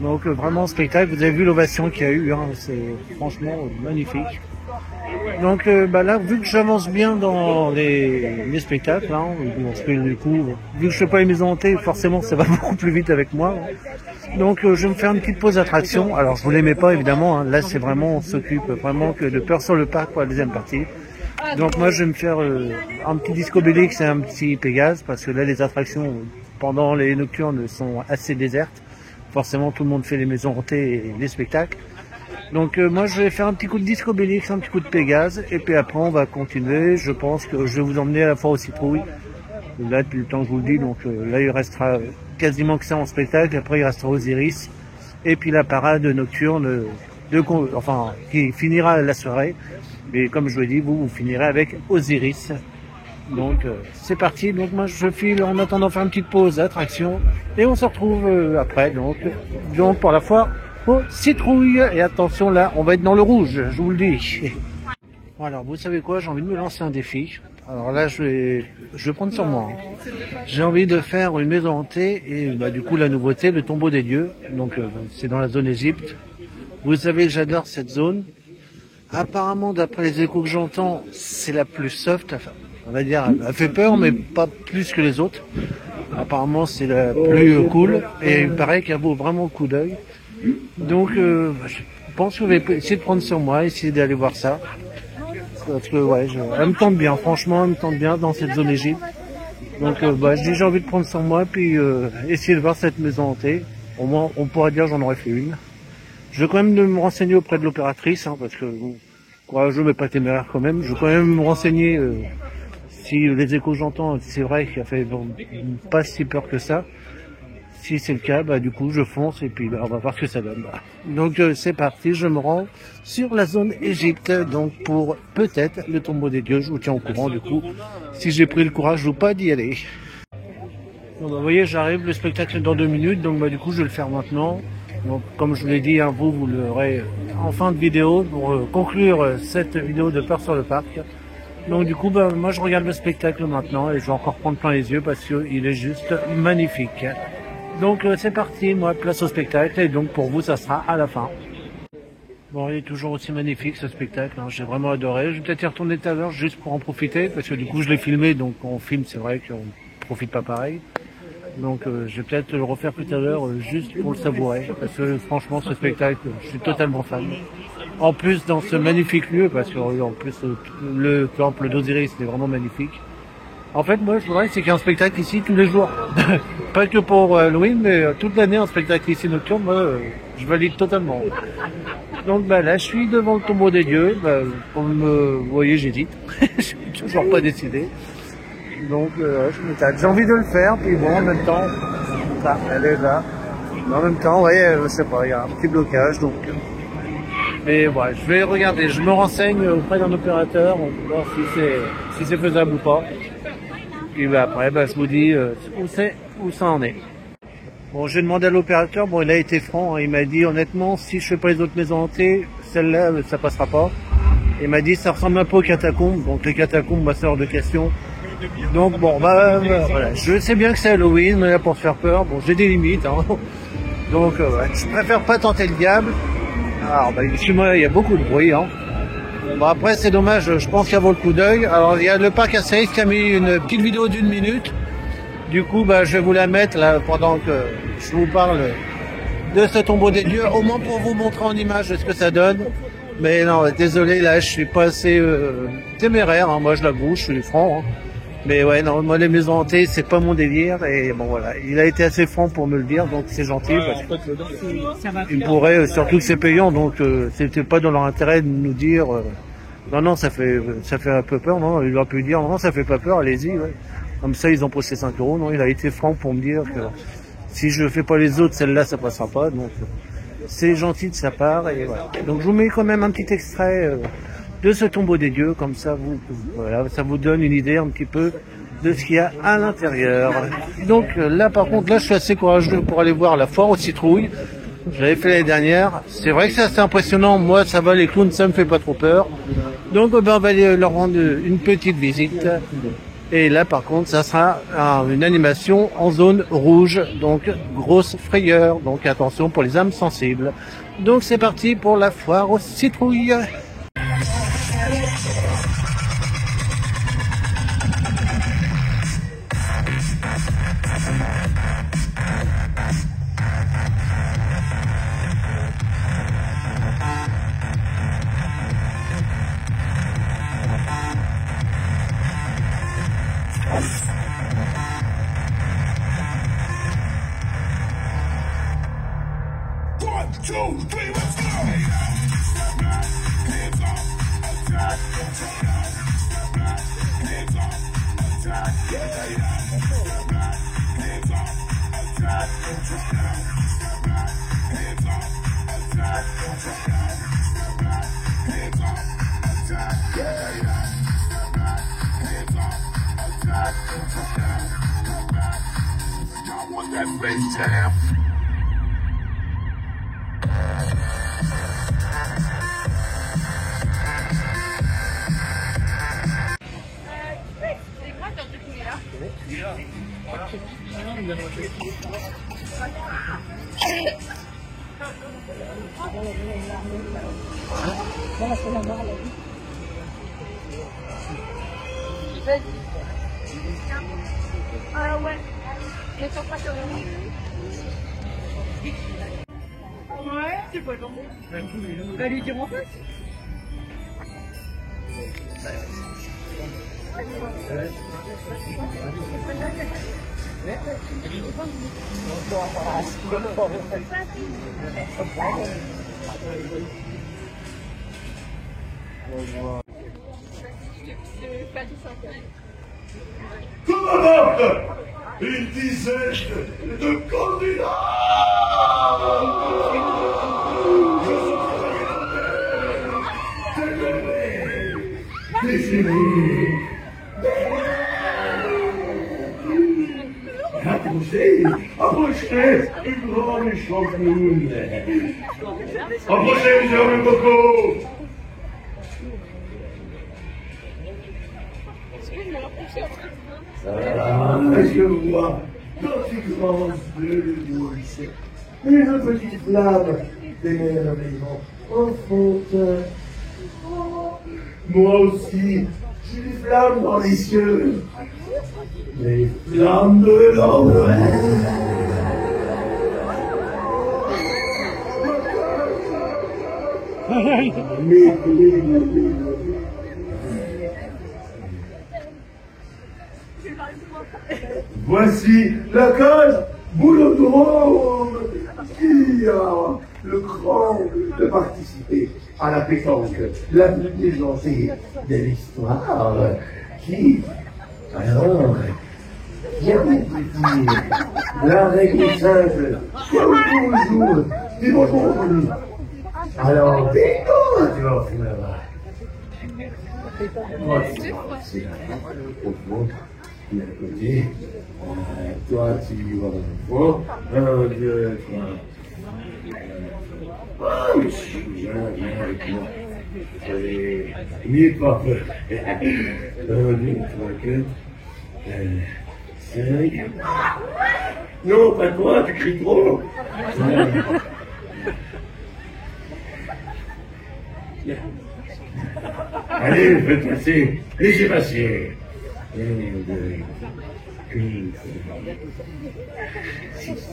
S1: Donc vraiment spectacle, vous avez vu l'ovation qu'il y a eu, hein, c'est franchement magnifique. Donc là, vu que j'avance bien dans les spectacles, hein, du coup, vu que je fais pas les maisons hantées, forcément ça va beaucoup plus vite avec moi. Donc je vais me faire une petite pause attraction. Alors je vous les mets pas évidemment, hein. Là c'est vraiment, on s'occupe vraiment que de Peur sur le parc pour la deuxième partie. Donc moi je vais me faire un petit Disco Bélix et un petit Pégase, parce que là les attractions pendant les nocturnes sont assez désertes. Forcément tout le monde fait les maisons hantées et les spectacles. Donc moi je vais faire un petit coup de Disco Bélix, un petit coup de Pégase, et puis après on va continuer. Je pense que je vais vous emmener à la foire aux citrouilles. Là depuis le temps que je vous le dis, donc là il restera quasiment que ça en spectacle. Après il restera Osiris, et puis la parade nocturne qui finira la soirée. Et comme je vous l'ai dit, vous finirez avec Osiris. Donc c'est parti. Donc moi je file en attendant faire une petite pause attraction, et on se retrouve après. Donc pour la foire aux citrouilles. Et attention là, on va être dans le rouge, je vous le dis. Bon, alors vous savez quoi, j'ai envie de me lancer un défi. Alors là je vais prendre sur moi. J'ai envie de faire une maison hantée, et du coup la nouveauté, le tombeau des dieux. Donc c'est dans la zone Égypte. Vous savez que j'adore cette zone. Apparemment, d'après les échos que j'entends, c'est la plus soft. On va dire, elle fait peur, mais pas plus que les autres. Apparemment, c'est la plus cool. Et il paraît qu'elle vaut vraiment le coup d'œil. Donc, je pense que je vais essayer de prendre sur moi, essayer d'aller voir ça. Parce que, ouais, elle me tente bien. Franchement, elle me tente bien dans cette zone Égypte. Donc, j'ai envie de prendre sur moi, puis essayer de voir cette maison hantée. Au moins, on pourrait dire j'en aurais fait une. Je vais quand même me renseigner auprès de l'opératrice, hein, parce que courageux mais pas téméraire quand même. Je vais quand même me renseigner si les échos que j'entends, c'est vrai qu'il a fait pas si peur que ça. Si c'est le cas, du coup je fonce, et puis on va voir ce que ça donne. Donc c'est parti, je me rends sur la zone Égypte, donc pour peut-être le tombeau des dieux. Je vous tiens au courant du coup, si j'ai pris le courage ou pas d'y aller. Donc, vous voyez, j'arrive, le spectacle est dans 2 minutes, donc du coup je vais le faire maintenant. Donc, comme je vous l'ai dit, hein, vous l'aurez en fin de vidéo pour conclure cette vidéo de Peur sur le parc. Donc du coup, moi je regarde le spectacle maintenant, et je vais encore prendre plein les yeux parce qu'il est juste magnifique. Donc c'est parti, moi place au spectacle, et donc pour vous ça sera à la fin. Bon, il est toujours aussi magnifique ce spectacle, hein, j'ai vraiment adoré. Je vais peut-être y retourner tout à l'heure juste pour en profiter, parce que du coup je l'ai filmé, donc quand on filme c'est vrai qu'on profite pas pareil. Donc je vais peut-être le refaire tout à l'heure juste pour le savourer, parce que franchement ce spectacle, je suis totalement fan. En plus dans ce magnifique lieu, parce que en plus le temple d'Osiris est vraiment magnifique. En fait moi je voudrais c'est qu'il y a un spectacle ici tous les jours. Pas que pour Halloween, mais toute l'année un spectacle ici nocturne, moi je valide totalement. Donc là je suis devant le tombeau des dieux, comme vous voyez j'hésite, je suis toujours pas décidé. Donc je me tâte. J'ai envie de le faire, puis bon en même temps, elle est là. Mais en même temps, ouais, je sais pas, il y a un petit blocage, donc. Mais ouais, je vais regarder, je me renseigne auprès d'un opérateur, on va voir si c'est faisable ou pas. Et après, je vous dis où ça en est. Bon, j'ai demandé à l'opérateur, bon il a été franc, hein, il m'a dit honnêtement, si je fais pas les autres maisons hantées, celle-là ça passera pas. Il m'a dit ça ressemble un peu aux catacombes, donc les catacombes, c'est hors de question. Donc bon, voilà, je sais bien que c'est Halloween, mais là pour se faire peur, bon j'ai des limites, hein. Donc je préfère pas tenter le diable. Alors chez moi il y a beaucoup de bruit, hein. Bon après c'est dommage, je pense qu'il vaut le coup d'œil. Alors il y a le parc Astérix qui a mis une petite vidéo d'1 minute. Du coup je vais vous la mettre là pendant que je vous parle de ce tombeau des dieux, au moins pour vous montrer en image ce que ça donne. Mais non, désolé, là je suis pas assez téméraire, hein. Moi je l'avoue, je suis franc, hein. Mais ouais, non, moi les maisons hantées, c'est pas mon délire, et bon voilà, il a été assez franc pour me le dire, donc c'est gentil, parce qu'il pourrait, surtout que c'est payant, donc c'était pas dans leur intérêt de nous dire, non, ça fait un peu peur, non, il aurait pu dire, non, ça fait pas peur, allez-y, ouais. Comme ça, ils ont posté 5 €, non, il a été franc pour me dire que si je fais pas les autres, celle-là, ça passera pas, donc c'est gentil de sa part, et voilà. Donc je vous mets quand même un petit extrait de ce tombeau des dieux, comme ça voilà, ça vous donne une idée un petit peu de ce qu'il y a à l'intérieur. Donc là par contre, là je suis assez courageux pour aller voir la foire aux citrouilles. Je l'avais fait l'année dernière, c'est vrai que c'est assez impressionnant, moi ça va, les clowns ça me fait pas trop peur. Donc on va aller leur rendre une petite visite. Et là par contre ça sera une animation en zone rouge, donc grosse frayeur, donc attention pour les âmes sensibles. Donc c'est parti pour la foire aux citrouilles.
S9: 1, 2, 3, let's go! Step back, hands up, attack, step back, hands up, attack, step back, hands up, attack, step back, hands up, attack, step back, hands up, attack, step back, hands up, attack, step back. I want that bass down.
S2: Ah ouais, mais sur pas sur le ouais, c'est pas long. Va lui dire en face.
S9: Commente une dizaine de candidats. Approchez, approchez, une grande championne. Approchez, monsieur le coco. Je vois dans ces grands yeux de douce une petite flamme d'émerveillement enfantin. Moi aussi, j'ai des flammes dans les yeux, les flammes de l'enfer. Voici la case Boulodrome qui a le cran de participer à la pétanque la plus déjantée de l'histoire. Qui, alors, vient de dire la règle simple, comme toujours, dis bonjour au premier. Alors, dis-toi, tu vas faire là-bas. Moi, tu vas passer là-bas, au fond. De côté, toi tu vas dans le fond, 1, 2, 3. Ah, monsieur, viens avec moi. Allez, n'aie pas peur. 1, 2, 3, 4, 5. Non, pas toi, tu cries trop. Allez, faites passer, laissez passer. 1, 2, 3, 6.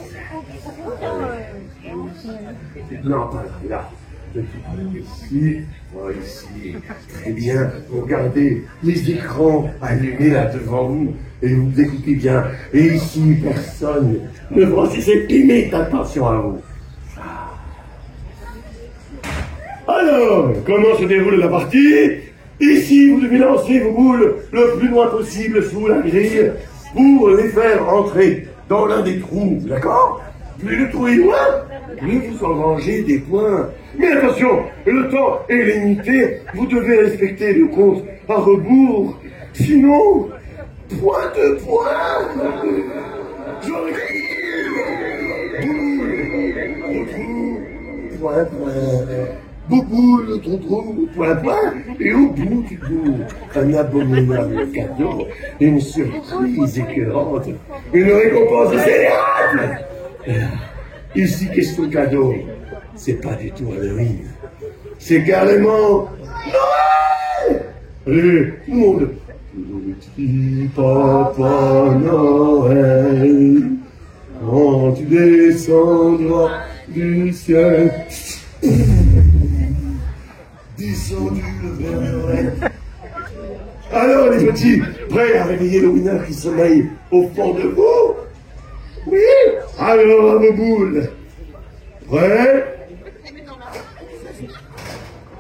S9: Non, pas là. Ici, moi ici. Très bien. Regardez les écrans allumés là devant vous et vous écoutez bien. Et ici, personne ne voit si c'est limite. Attention à vous. Alors, comment se déroule la partie? Ici, vous devez lancer vos boules le plus loin possible sous la grille pour les faire entrer dans l'un des trous, d'accord? Plus le trou est loin, plus vous engrangez des points. Mais attention, le temps est limité, vous devez respecter le compte à rebours. Sinon, point de points. J'aurais boule, point. Boule, ton trou, point, et au bout du bout, un abominable cadeau, une surprise écœurante, une récompense géniale. Ici, qu'est-ce que le cadeau? C'est pas du tout Halloween, c'est carrément Noël. Et mon petit Papa Noël, quand tu descendras du ciel, descendu le Père Noël. Alors les petits, prêts à réveiller le winner qui sommeille au fond de vous? Oui. Alors à vos boules. Prêts?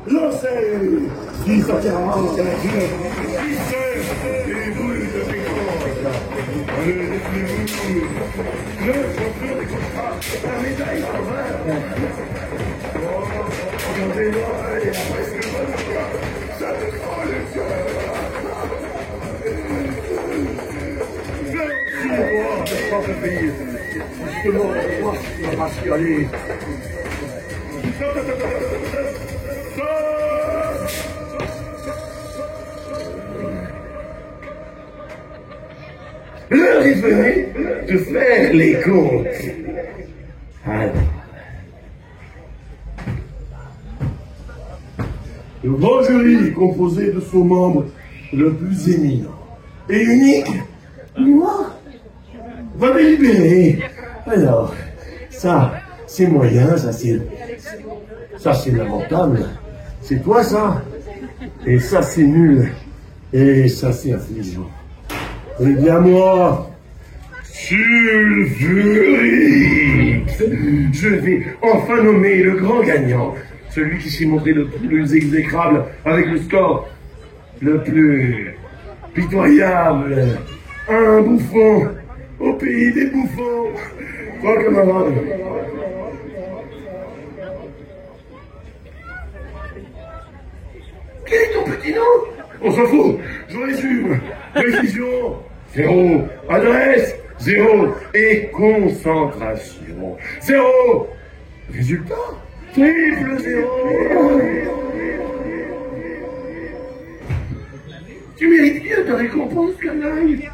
S9: Je sais qui sortira au cavalier. Qui sait les boules de tes cordes. Allez, détenez-vous. Le champion des contrats, la médaille d'envers. Regardez-moi et après c'est le bon choix. Ça te prend le cœur. Je ne pas te payer. Justement, moi, je vais chialer. L'heure est venue de faire les comptes. Alors, le grand jury composé de son membre le plus éminent et unique, moi, va délibérer. Alors, ça, c'est moyen, ça c'est lamentable. C'est toi ça. Et ça c'est nul. Et ça c'est affligeant. Eh bien moi, sulfurite, je vais enfin nommer le grand gagnant, celui qui s'est montré le plus exécrable avec le score le plus pitoyable, un bouffon au pays des bouffons. Toi, camarade. Quel est ton petit nom? On s'en fout, je résume. Précision, 0. Adresse, 0. Et concentration, 0. Résultat, triple 0. Tu mérites bien ta récompense, canaille.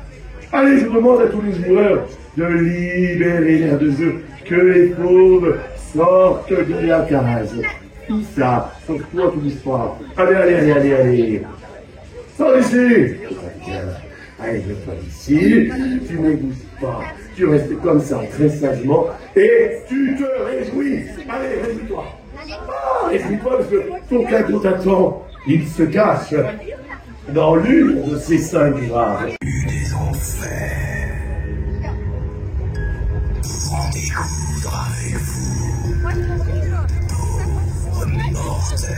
S9: Allez, je demande à tous les joueurs de libérer l'air de jeu, que les fauves sortent de la cage. Qui ça? Sauve-toi toute l'histoire. Allez. Sors ici. Allez, je toi ici. Tu ne bouges pas. Tu restes comme ça, très sagement. Et tu te réjouis. Allez, réjouis-toi. Réjouis-toi parce que ton cadeau t'attend. Il se cache dans l'une de ces 5 graves.
S8: Des enfers. Pour en découdre avec vous. Mortel.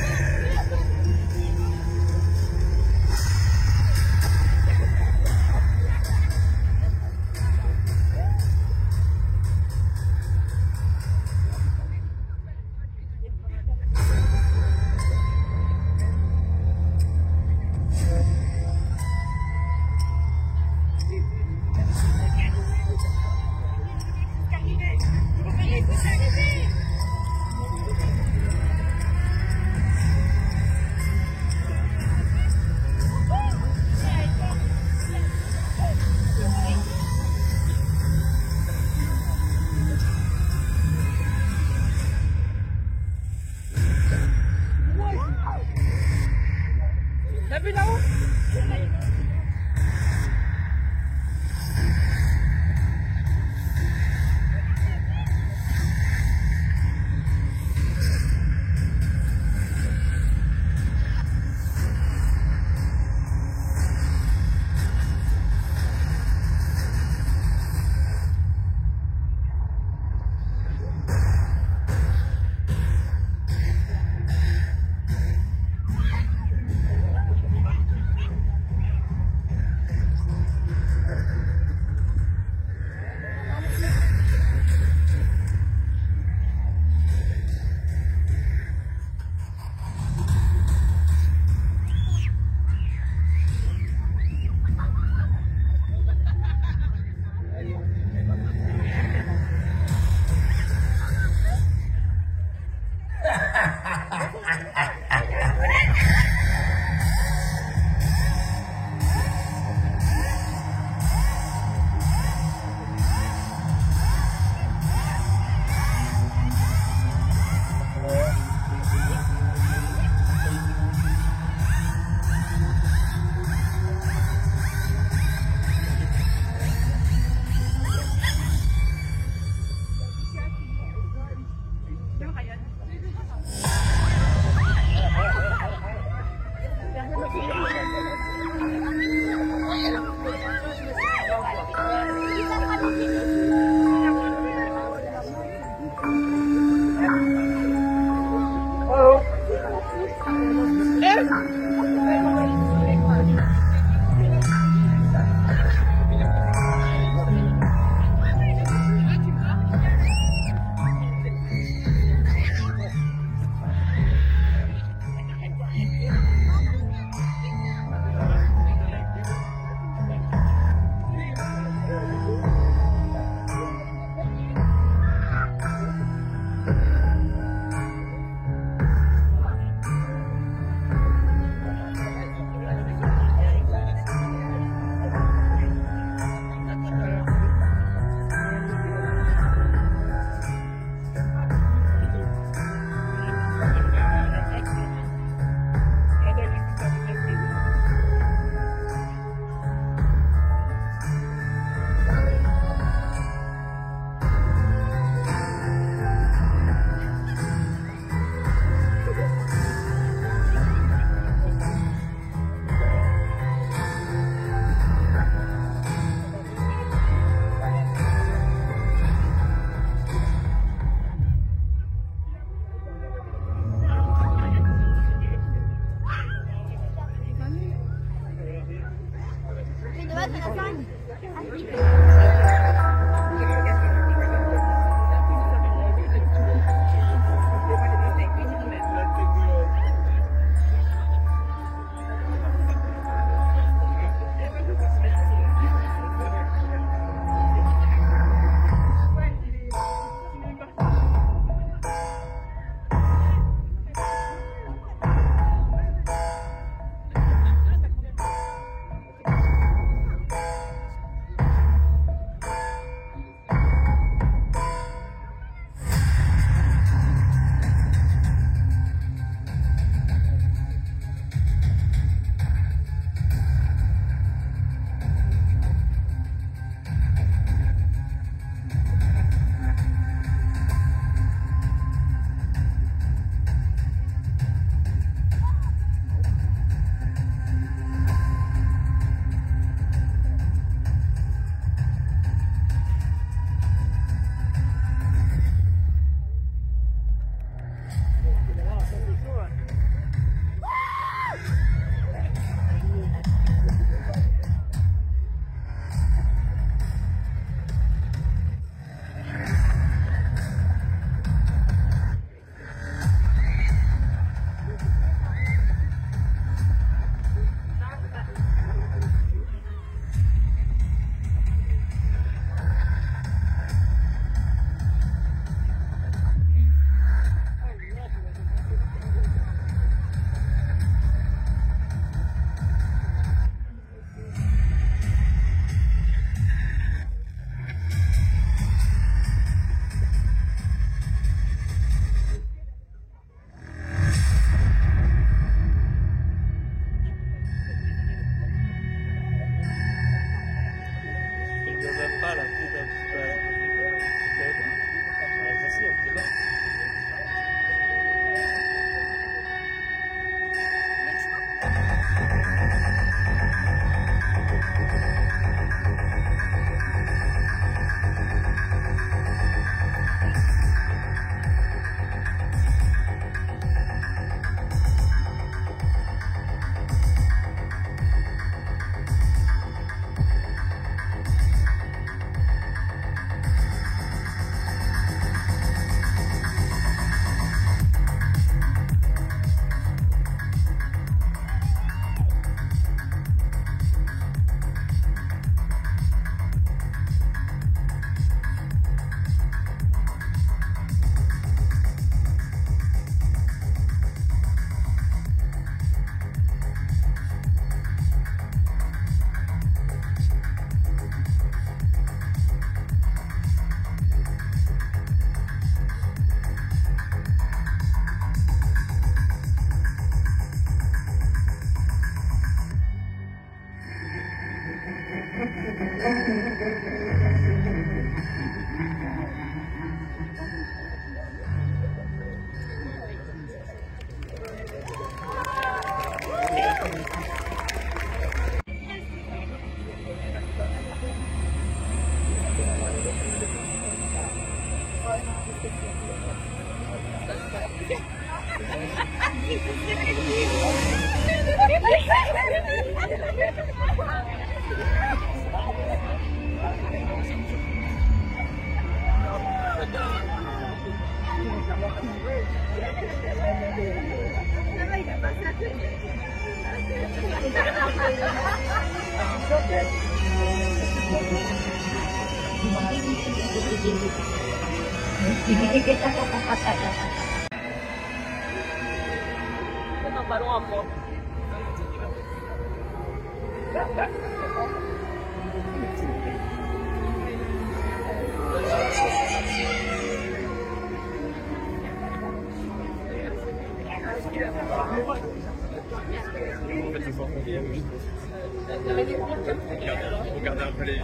S2: T'as vu là-haut?
S10: Regardez un peu les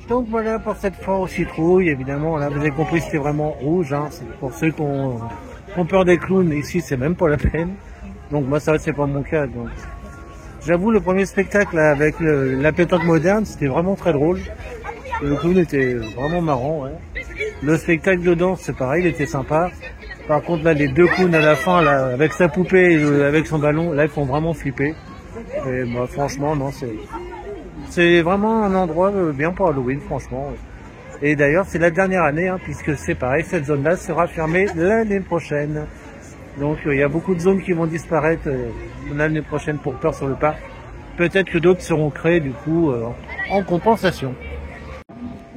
S1: Donc voilà pour cette foire aux citrouilles, évidemment, là vous avez compris c'était vraiment rouge, hein. C'est pour ceux qui ont peur des clowns, ici c'est même pas la peine. Donc moi ça c'est pas mon cas. Donc j'avoue le premier spectacle là, avec la pétanque moderne, c'était vraiment très drôle. Le clown était vraiment marrant, ouais. Le spectacle de danse c'est pareil, il était sympa. Par contre là les deux clowns à la fin là, avec sa poupée et avec son ballon, là ils font vraiment flipper. Et bah, franchement non c'est vraiment un endroit bien pour Halloween, franchement. Et d'ailleurs, c'est la dernière année, hein, puisque c'est pareil, cette zone-là sera fermée l'année prochaine. Donc, il y a beaucoup de zones qui vont disparaître l'année prochaine pour Peur sur le Parc. Peut-être que d'autres seront créées, du coup, en compensation.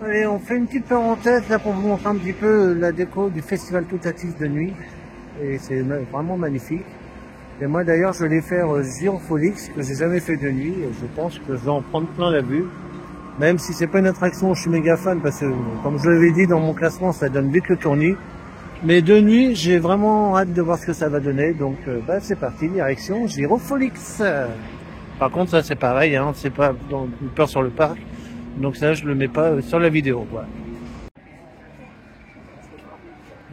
S1: Allez, on fait une petite parenthèse, là, pour vous montrer un petit peu la déco du Festival Toutatis de nuit. Et c'est vraiment magnifique. Et moi d'ailleurs je vais faire Gyrofolix, que j'ai jamais fait de nuit, et je pense que je vais en prendre plein la vue. Même si c'est pas une attraction, je suis méga fan, parce que comme je l'avais dit dans mon classement, ça donne vite le tournis. Mais de nuit, j'ai vraiment hâte de voir ce que ça va donner, donc bah, c'est parti, direction Gyrofolix. Par contre ça c'est pareil, hein, c'est pas dans Peur sur le Parc, donc ça je le mets pas sur la vidéo, quoi.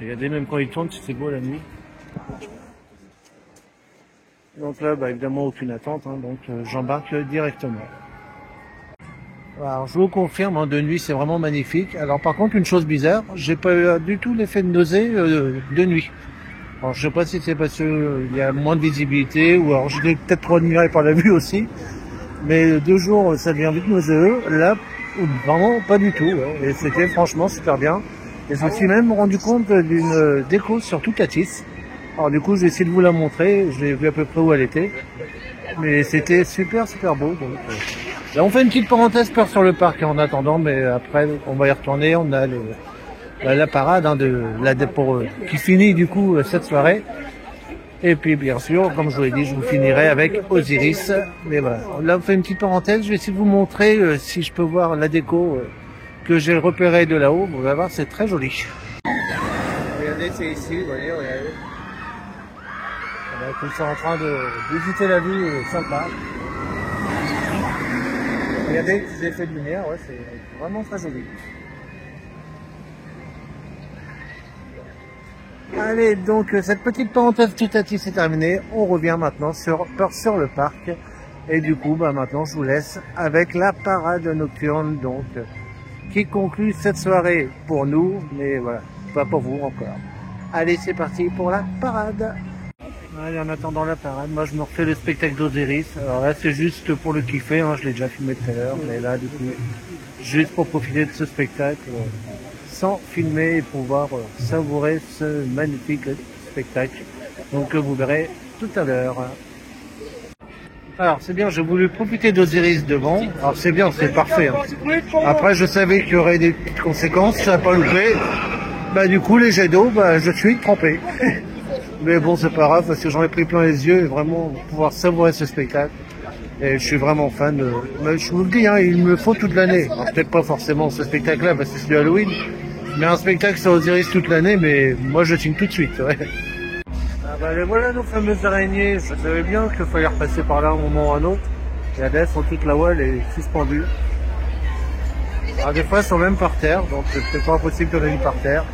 S1: Regardez, même quand il tourne, c'est beau la nuit. Donc là, bah, évidemment, aucune attente, hein, donc j'embarque directement. Alors, je vous confirme, hein, de nuit, c'est vraiment magnifique. Alors, par contre, une chose bizarre, j'ai pas eu du tout l'effet de nausée de nuit. Alors, je sais pas si c'est parce qu'il y a moins de visibilité, ou alors j'étais peut-être trop admiré par la vue aussi. Mais 2 jours, ça devient vite nauséeux. Là, vraiment pas du tout. Ouais. Et c'était franchement super bien. Et je me suis même rendu compte d'une déco sur Toutatis. Alors du coup, je vais essayer de vous la montrer. Je l'ai vu à peu près où elle était. Mais c'était super super beau. Donc, là, on fait une petite parenthèse Peur sur le Parc en attendant. Mais après, on va y retourner. On a la parade hein, qui finit du coup cette soirée. Et puis bien sûr, comme je vous l'ai dit, je vous finirai avec Osiris. Mais voilà, là on fait une petite parenthèse, je vais essayer de vous montrer si je peux voir la déco que j'ai repérée de là-haut. Vous allez voir, c'est très joli. Regardez, c'est ici, vous voyez, regardez. Ils sont en train de visiter la vue sympa. Regardez les effets de lumière, ouais, c'est vraiment très joli. Allez, donc cette petite parenthèse tout à c'est terminée. On revient maintenant sur le parc. Et du coup, bah, maintenant je vous laisse avec la parade nocturne donc, qui conclut cette soirée pour nous, mais voilà, pas pour vous encore. Allez, c'est parti pour la parade. Allez, en attendant la parade, moi je me refais le spectacle d'Osiris. Alors là, c'est juste pour le kiffer, hein, je l'ai déjà filmé tout à l'heure, mais là, du coup, juste pour profiter de ce spectacle, sans filmer et pouvoir savourer ce magnifique spectacle. Donc vous verrez tout à l'heure. Alors c'est bien, j'ai voulu profiter d'Osiris devant. Alors c'est bien, c'est parfait. Hein. Après je savais qu'il y aurait des petites conséquences, ça n'a pas loupé. Bah du coup les jets d'eau, bah, je suis trempé. Mais bon c'est pas grave parce que j'en ai pris plein les yeux et vraiment pouvoir savourer ce spectacle. Et je suis vraiment fan. Mais je vous le dis, hein, il me faut toute l'année. Peut-être pas forcément ce spectacle-là parce que c'est du Halloween. Mais un spectacle sur Osiris toute l'année, mais moi je signe tout de suite. Ouais. Ah bah, les voilà nos fameuses araignées. Je savais bien qu'il fallait repasser par là un moment ou un autre. Et elles sont toutes là-haut, elle est suspendue. Alors des fois elles sont même par terre, donc c'est peut-être pas impossible qu'elle ait par terre.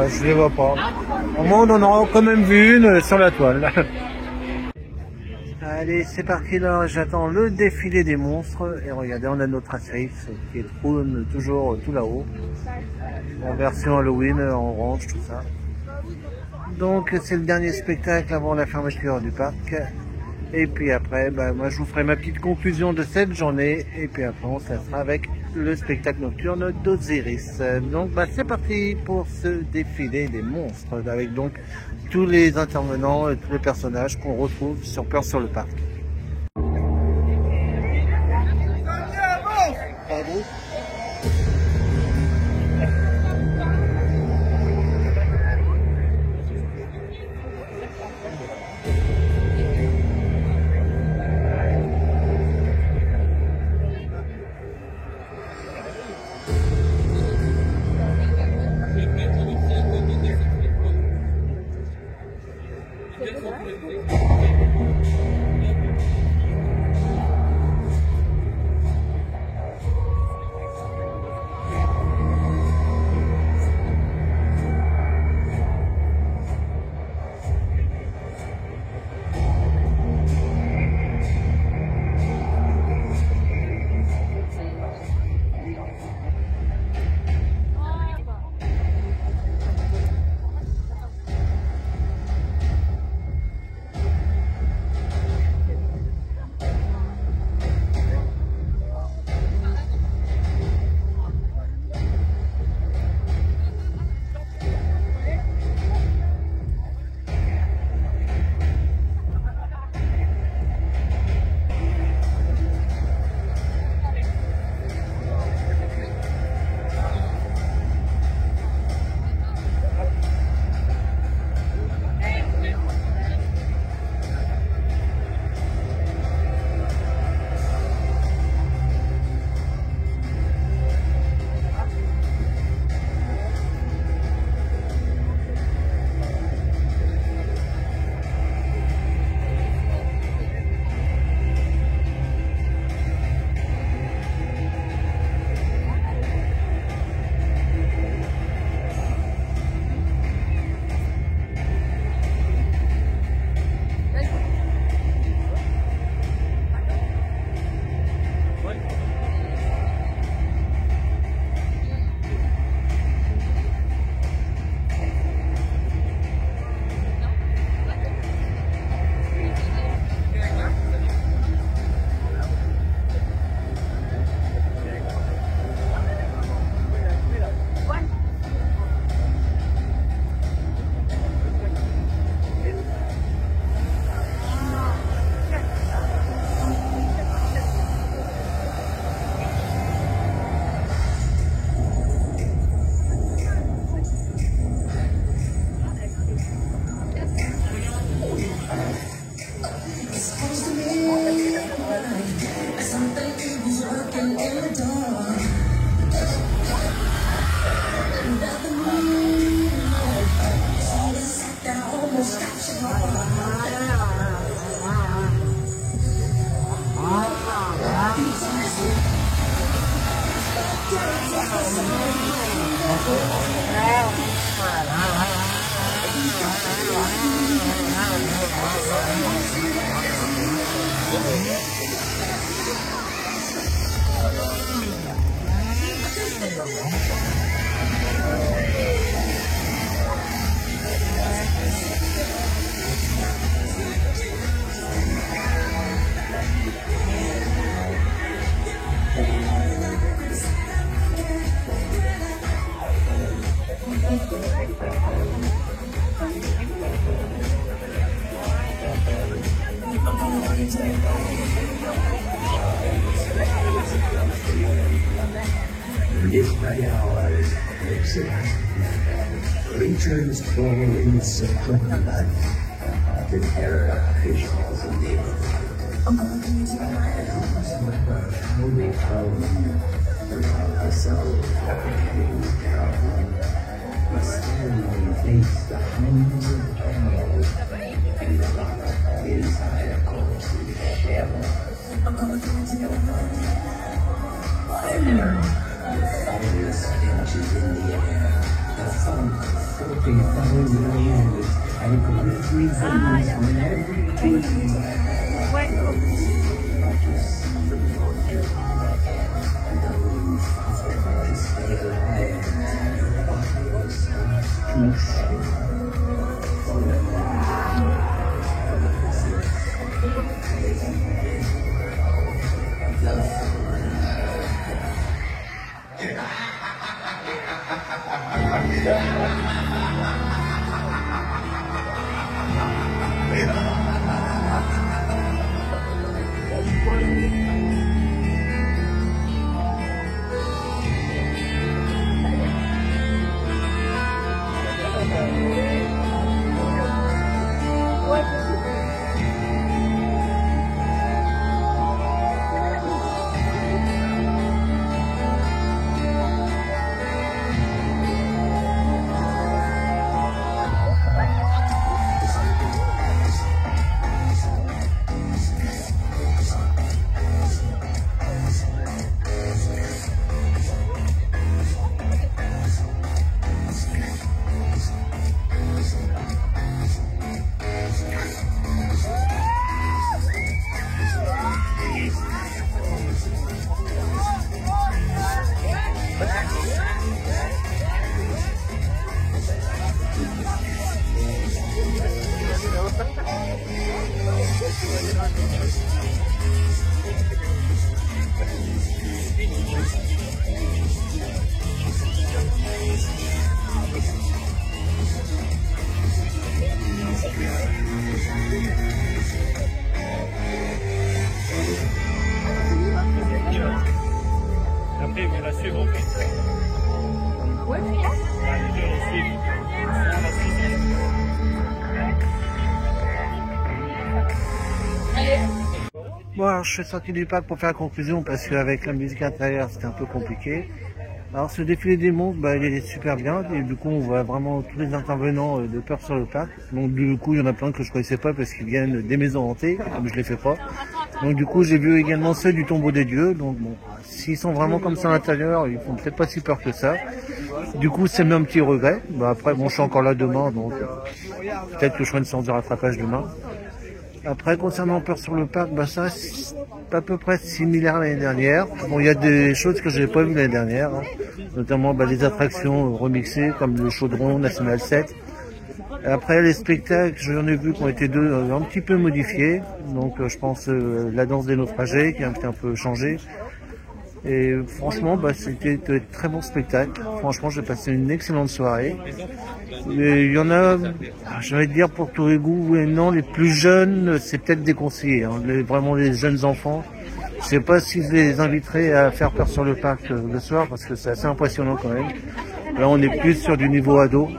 S1: Je les vois pas. Au moins on en aura quand même vu une sur la toile. Allez, c'est parti là, j'attends le défilé des monstres. Et regardez, on a notre Asterix qui trône toujours tout là-haut. En version Halloween, en orange, tout ça. Donc c'est le dernier spectacle avant la fermeture du parc. Et puis après, bah, moi je vous ferai ma petite conclusion de cette journée. Et puis après, on sera avec le spectacle nocturne d'Osiris. Donc bah, c'est parti pour ce défilé des monstres. Avec donc tous les intervenants et tous les personnages qu'on retrouve sur Peur sur le parc. Pardon ?
S8: Creatures fall in secret blood. The terror visuals live. How they come from the soul down. But still we face the hounds of hell. And the rock inside a ghostly shell. The stench is in the air. The funk floating through the years, and grisly things on every tree. And the roof to stay alive, the bodies to shake.
S10: Après, vous la suivez.
S2: Ouais,
S1: Bon, alors, je suis sorti du parc pour faire la conclusion parce qu'avec la musique intérieure c'était un peu compliqué. Alors ce défilé des monstres, il est super bien et du coup on voit vraiment tous les intervenants de Peur sur le parc. Donc du coup il y en a plein que je connaissais pas parce qu'ils viennent des maisons hantées, comme je les fais pas. Donc du coup j'ai vu également ceux du tombeau des dieux. Donc bon, s'ils sont vraiment comme ça à l'intérieur, ils font peut-être pas si peur que ça. Du coup c'est même un petit regret. Après bon, je suis encore là demain, donc peut-être que je ferai une séance de rattrapage demain. Après, concernant Peur sur le parc, ça c'est à peu près similaire à l'année dernière. Bon, il y a des choses que je n'avais pas vues l'année dernière, notamment les attractions remixées comme le chaudron National 7. Et après, les spectacles, j'en ai vu qui ont été un petit peu modifiés. Donc, je pense la danse des naufragés qui a un peu changé. Et franchement, c'était de très bon spectacle. Franchement, j'ai passé une excellente soirée. Et il y en a, je vais dire pour tous les goûts, oui et non, les plus jeunes, c'est peut-être déconseillé. Vraiment les jeunes enfants. Je sais pas si je les inviterai à faire Peur sur le parc le soir, parce que c'est assez impressionnant quand même. Là, on est plus sur du niveau ado.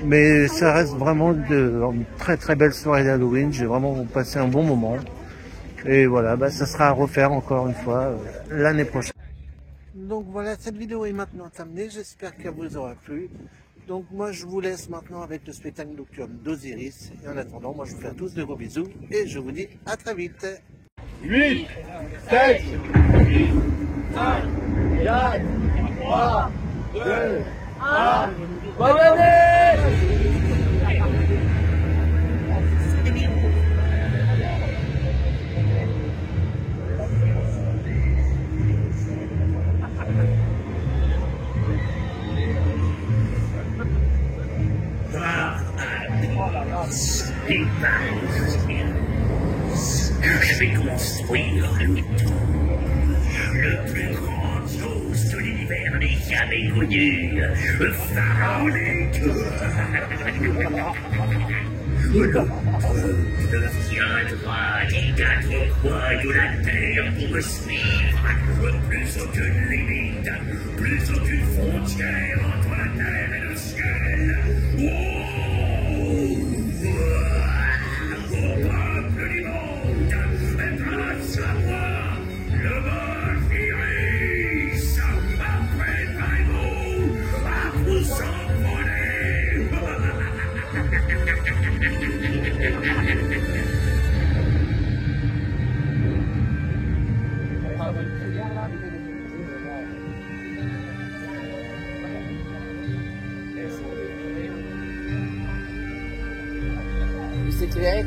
S1: Mais ça reste vraiment une très très belle soirée d'Halloween. J'ai vraiment passé un bon moment. Et voilà, bah, ça sera à refaire encore une fois l'année prochaine. Donc voilà, cette vidéo est maintenant terminée. J'espère qu'elle vous aura plu. Donc moi je vous laisse maintenant avec le spectacle nocturne d'Osiris. Et en attendant, moi je vous fais à tous de gros bisous et je vous dis à très vite.
S7: 8, 7, 8, 5, 4, 3, 2, 1. Bonne année!
S8: Je vais construire le plus grandiose de l'univers n'est jamais connu, pharaonique. Deviendra des quatre coins de la terre pour me suivre. Plus aucune limite, plus aucune frontière entre la terre et le ciel. Au peuple du monde, et grâce à moi, le monde iris. Préparez-vous à vous envoler.
S11: C'est clair.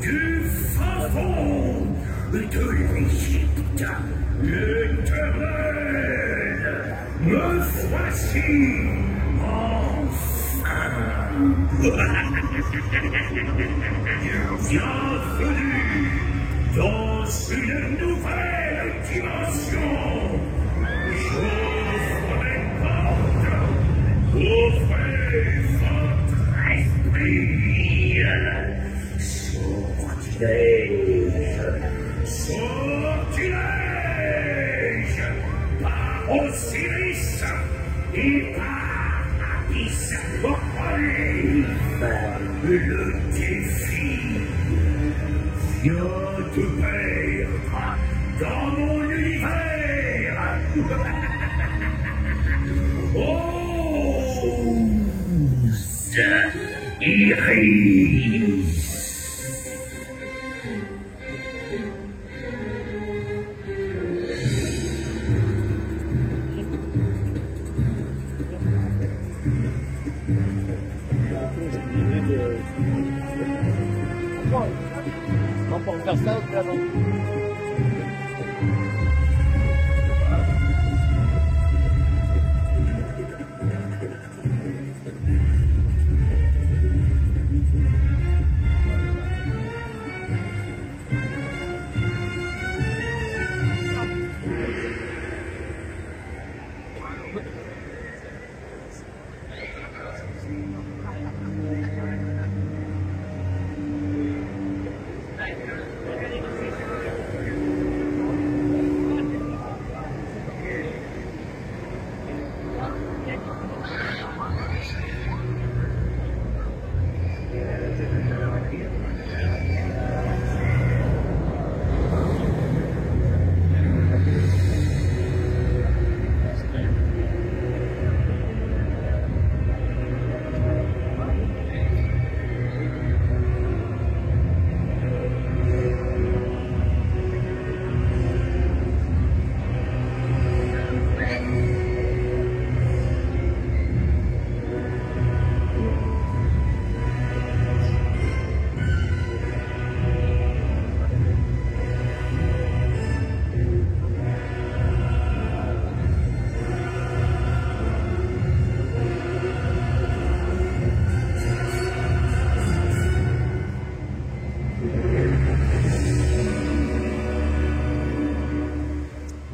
S8: Du fin fond de l'Égypte, l'Éternel, me voici enfin. Bienvenue dans une nouvelle dimension. J'ouvre mes portes, ouvrez votre esprit. Sortilège par Osiris et par Apis Orphalif, le défi.
S9: te perdre dans mon univers. Ose Iris.
S11: On peut faire ça ou pas, non?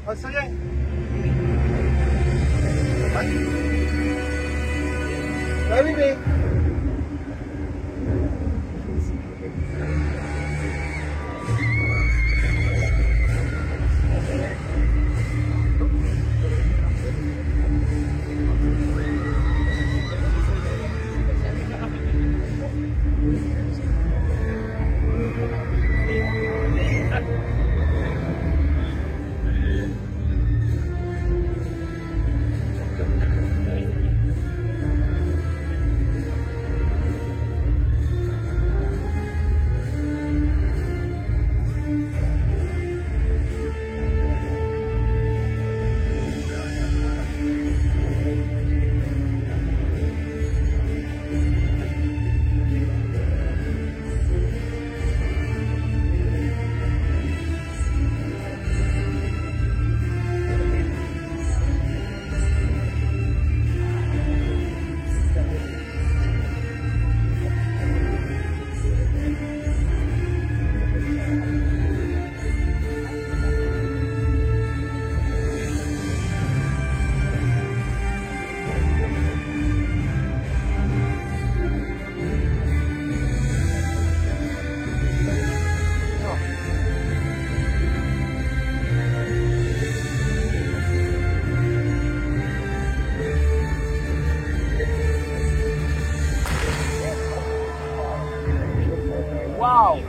S7: Ah, ça y est. Ah oui, mais...
S11: Wow!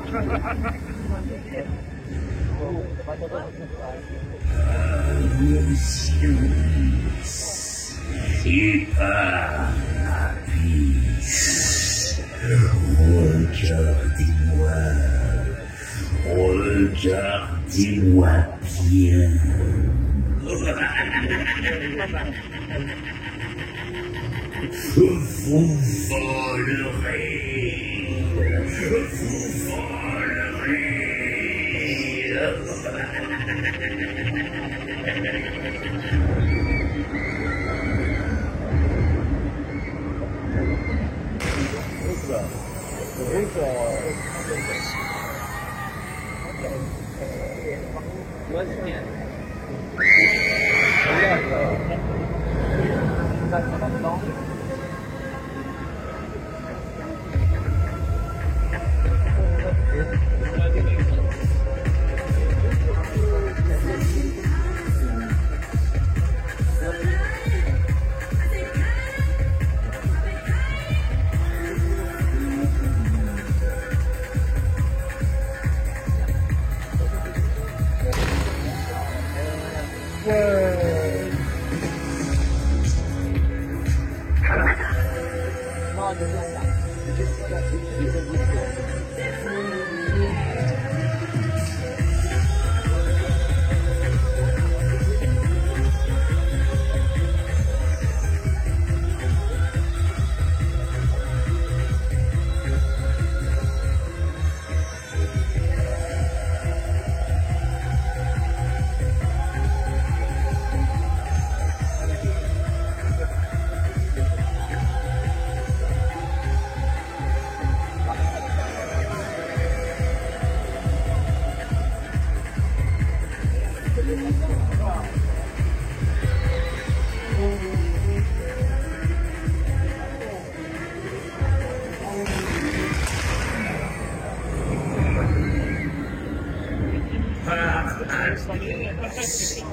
S9: Et par l'abysse, regardez-moi, regardez-moi bien. Vous volerez, vous volerez.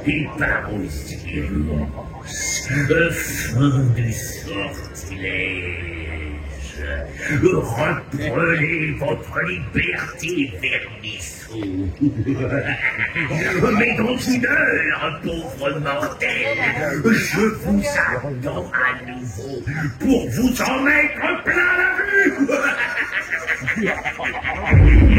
S8: Et par aussi fin du sortilège, reprenez votre liberté, vermisseau. Mais dans une heure, pauvre mortel, je vous attends à nouveau pour vous en mettre plein la vue.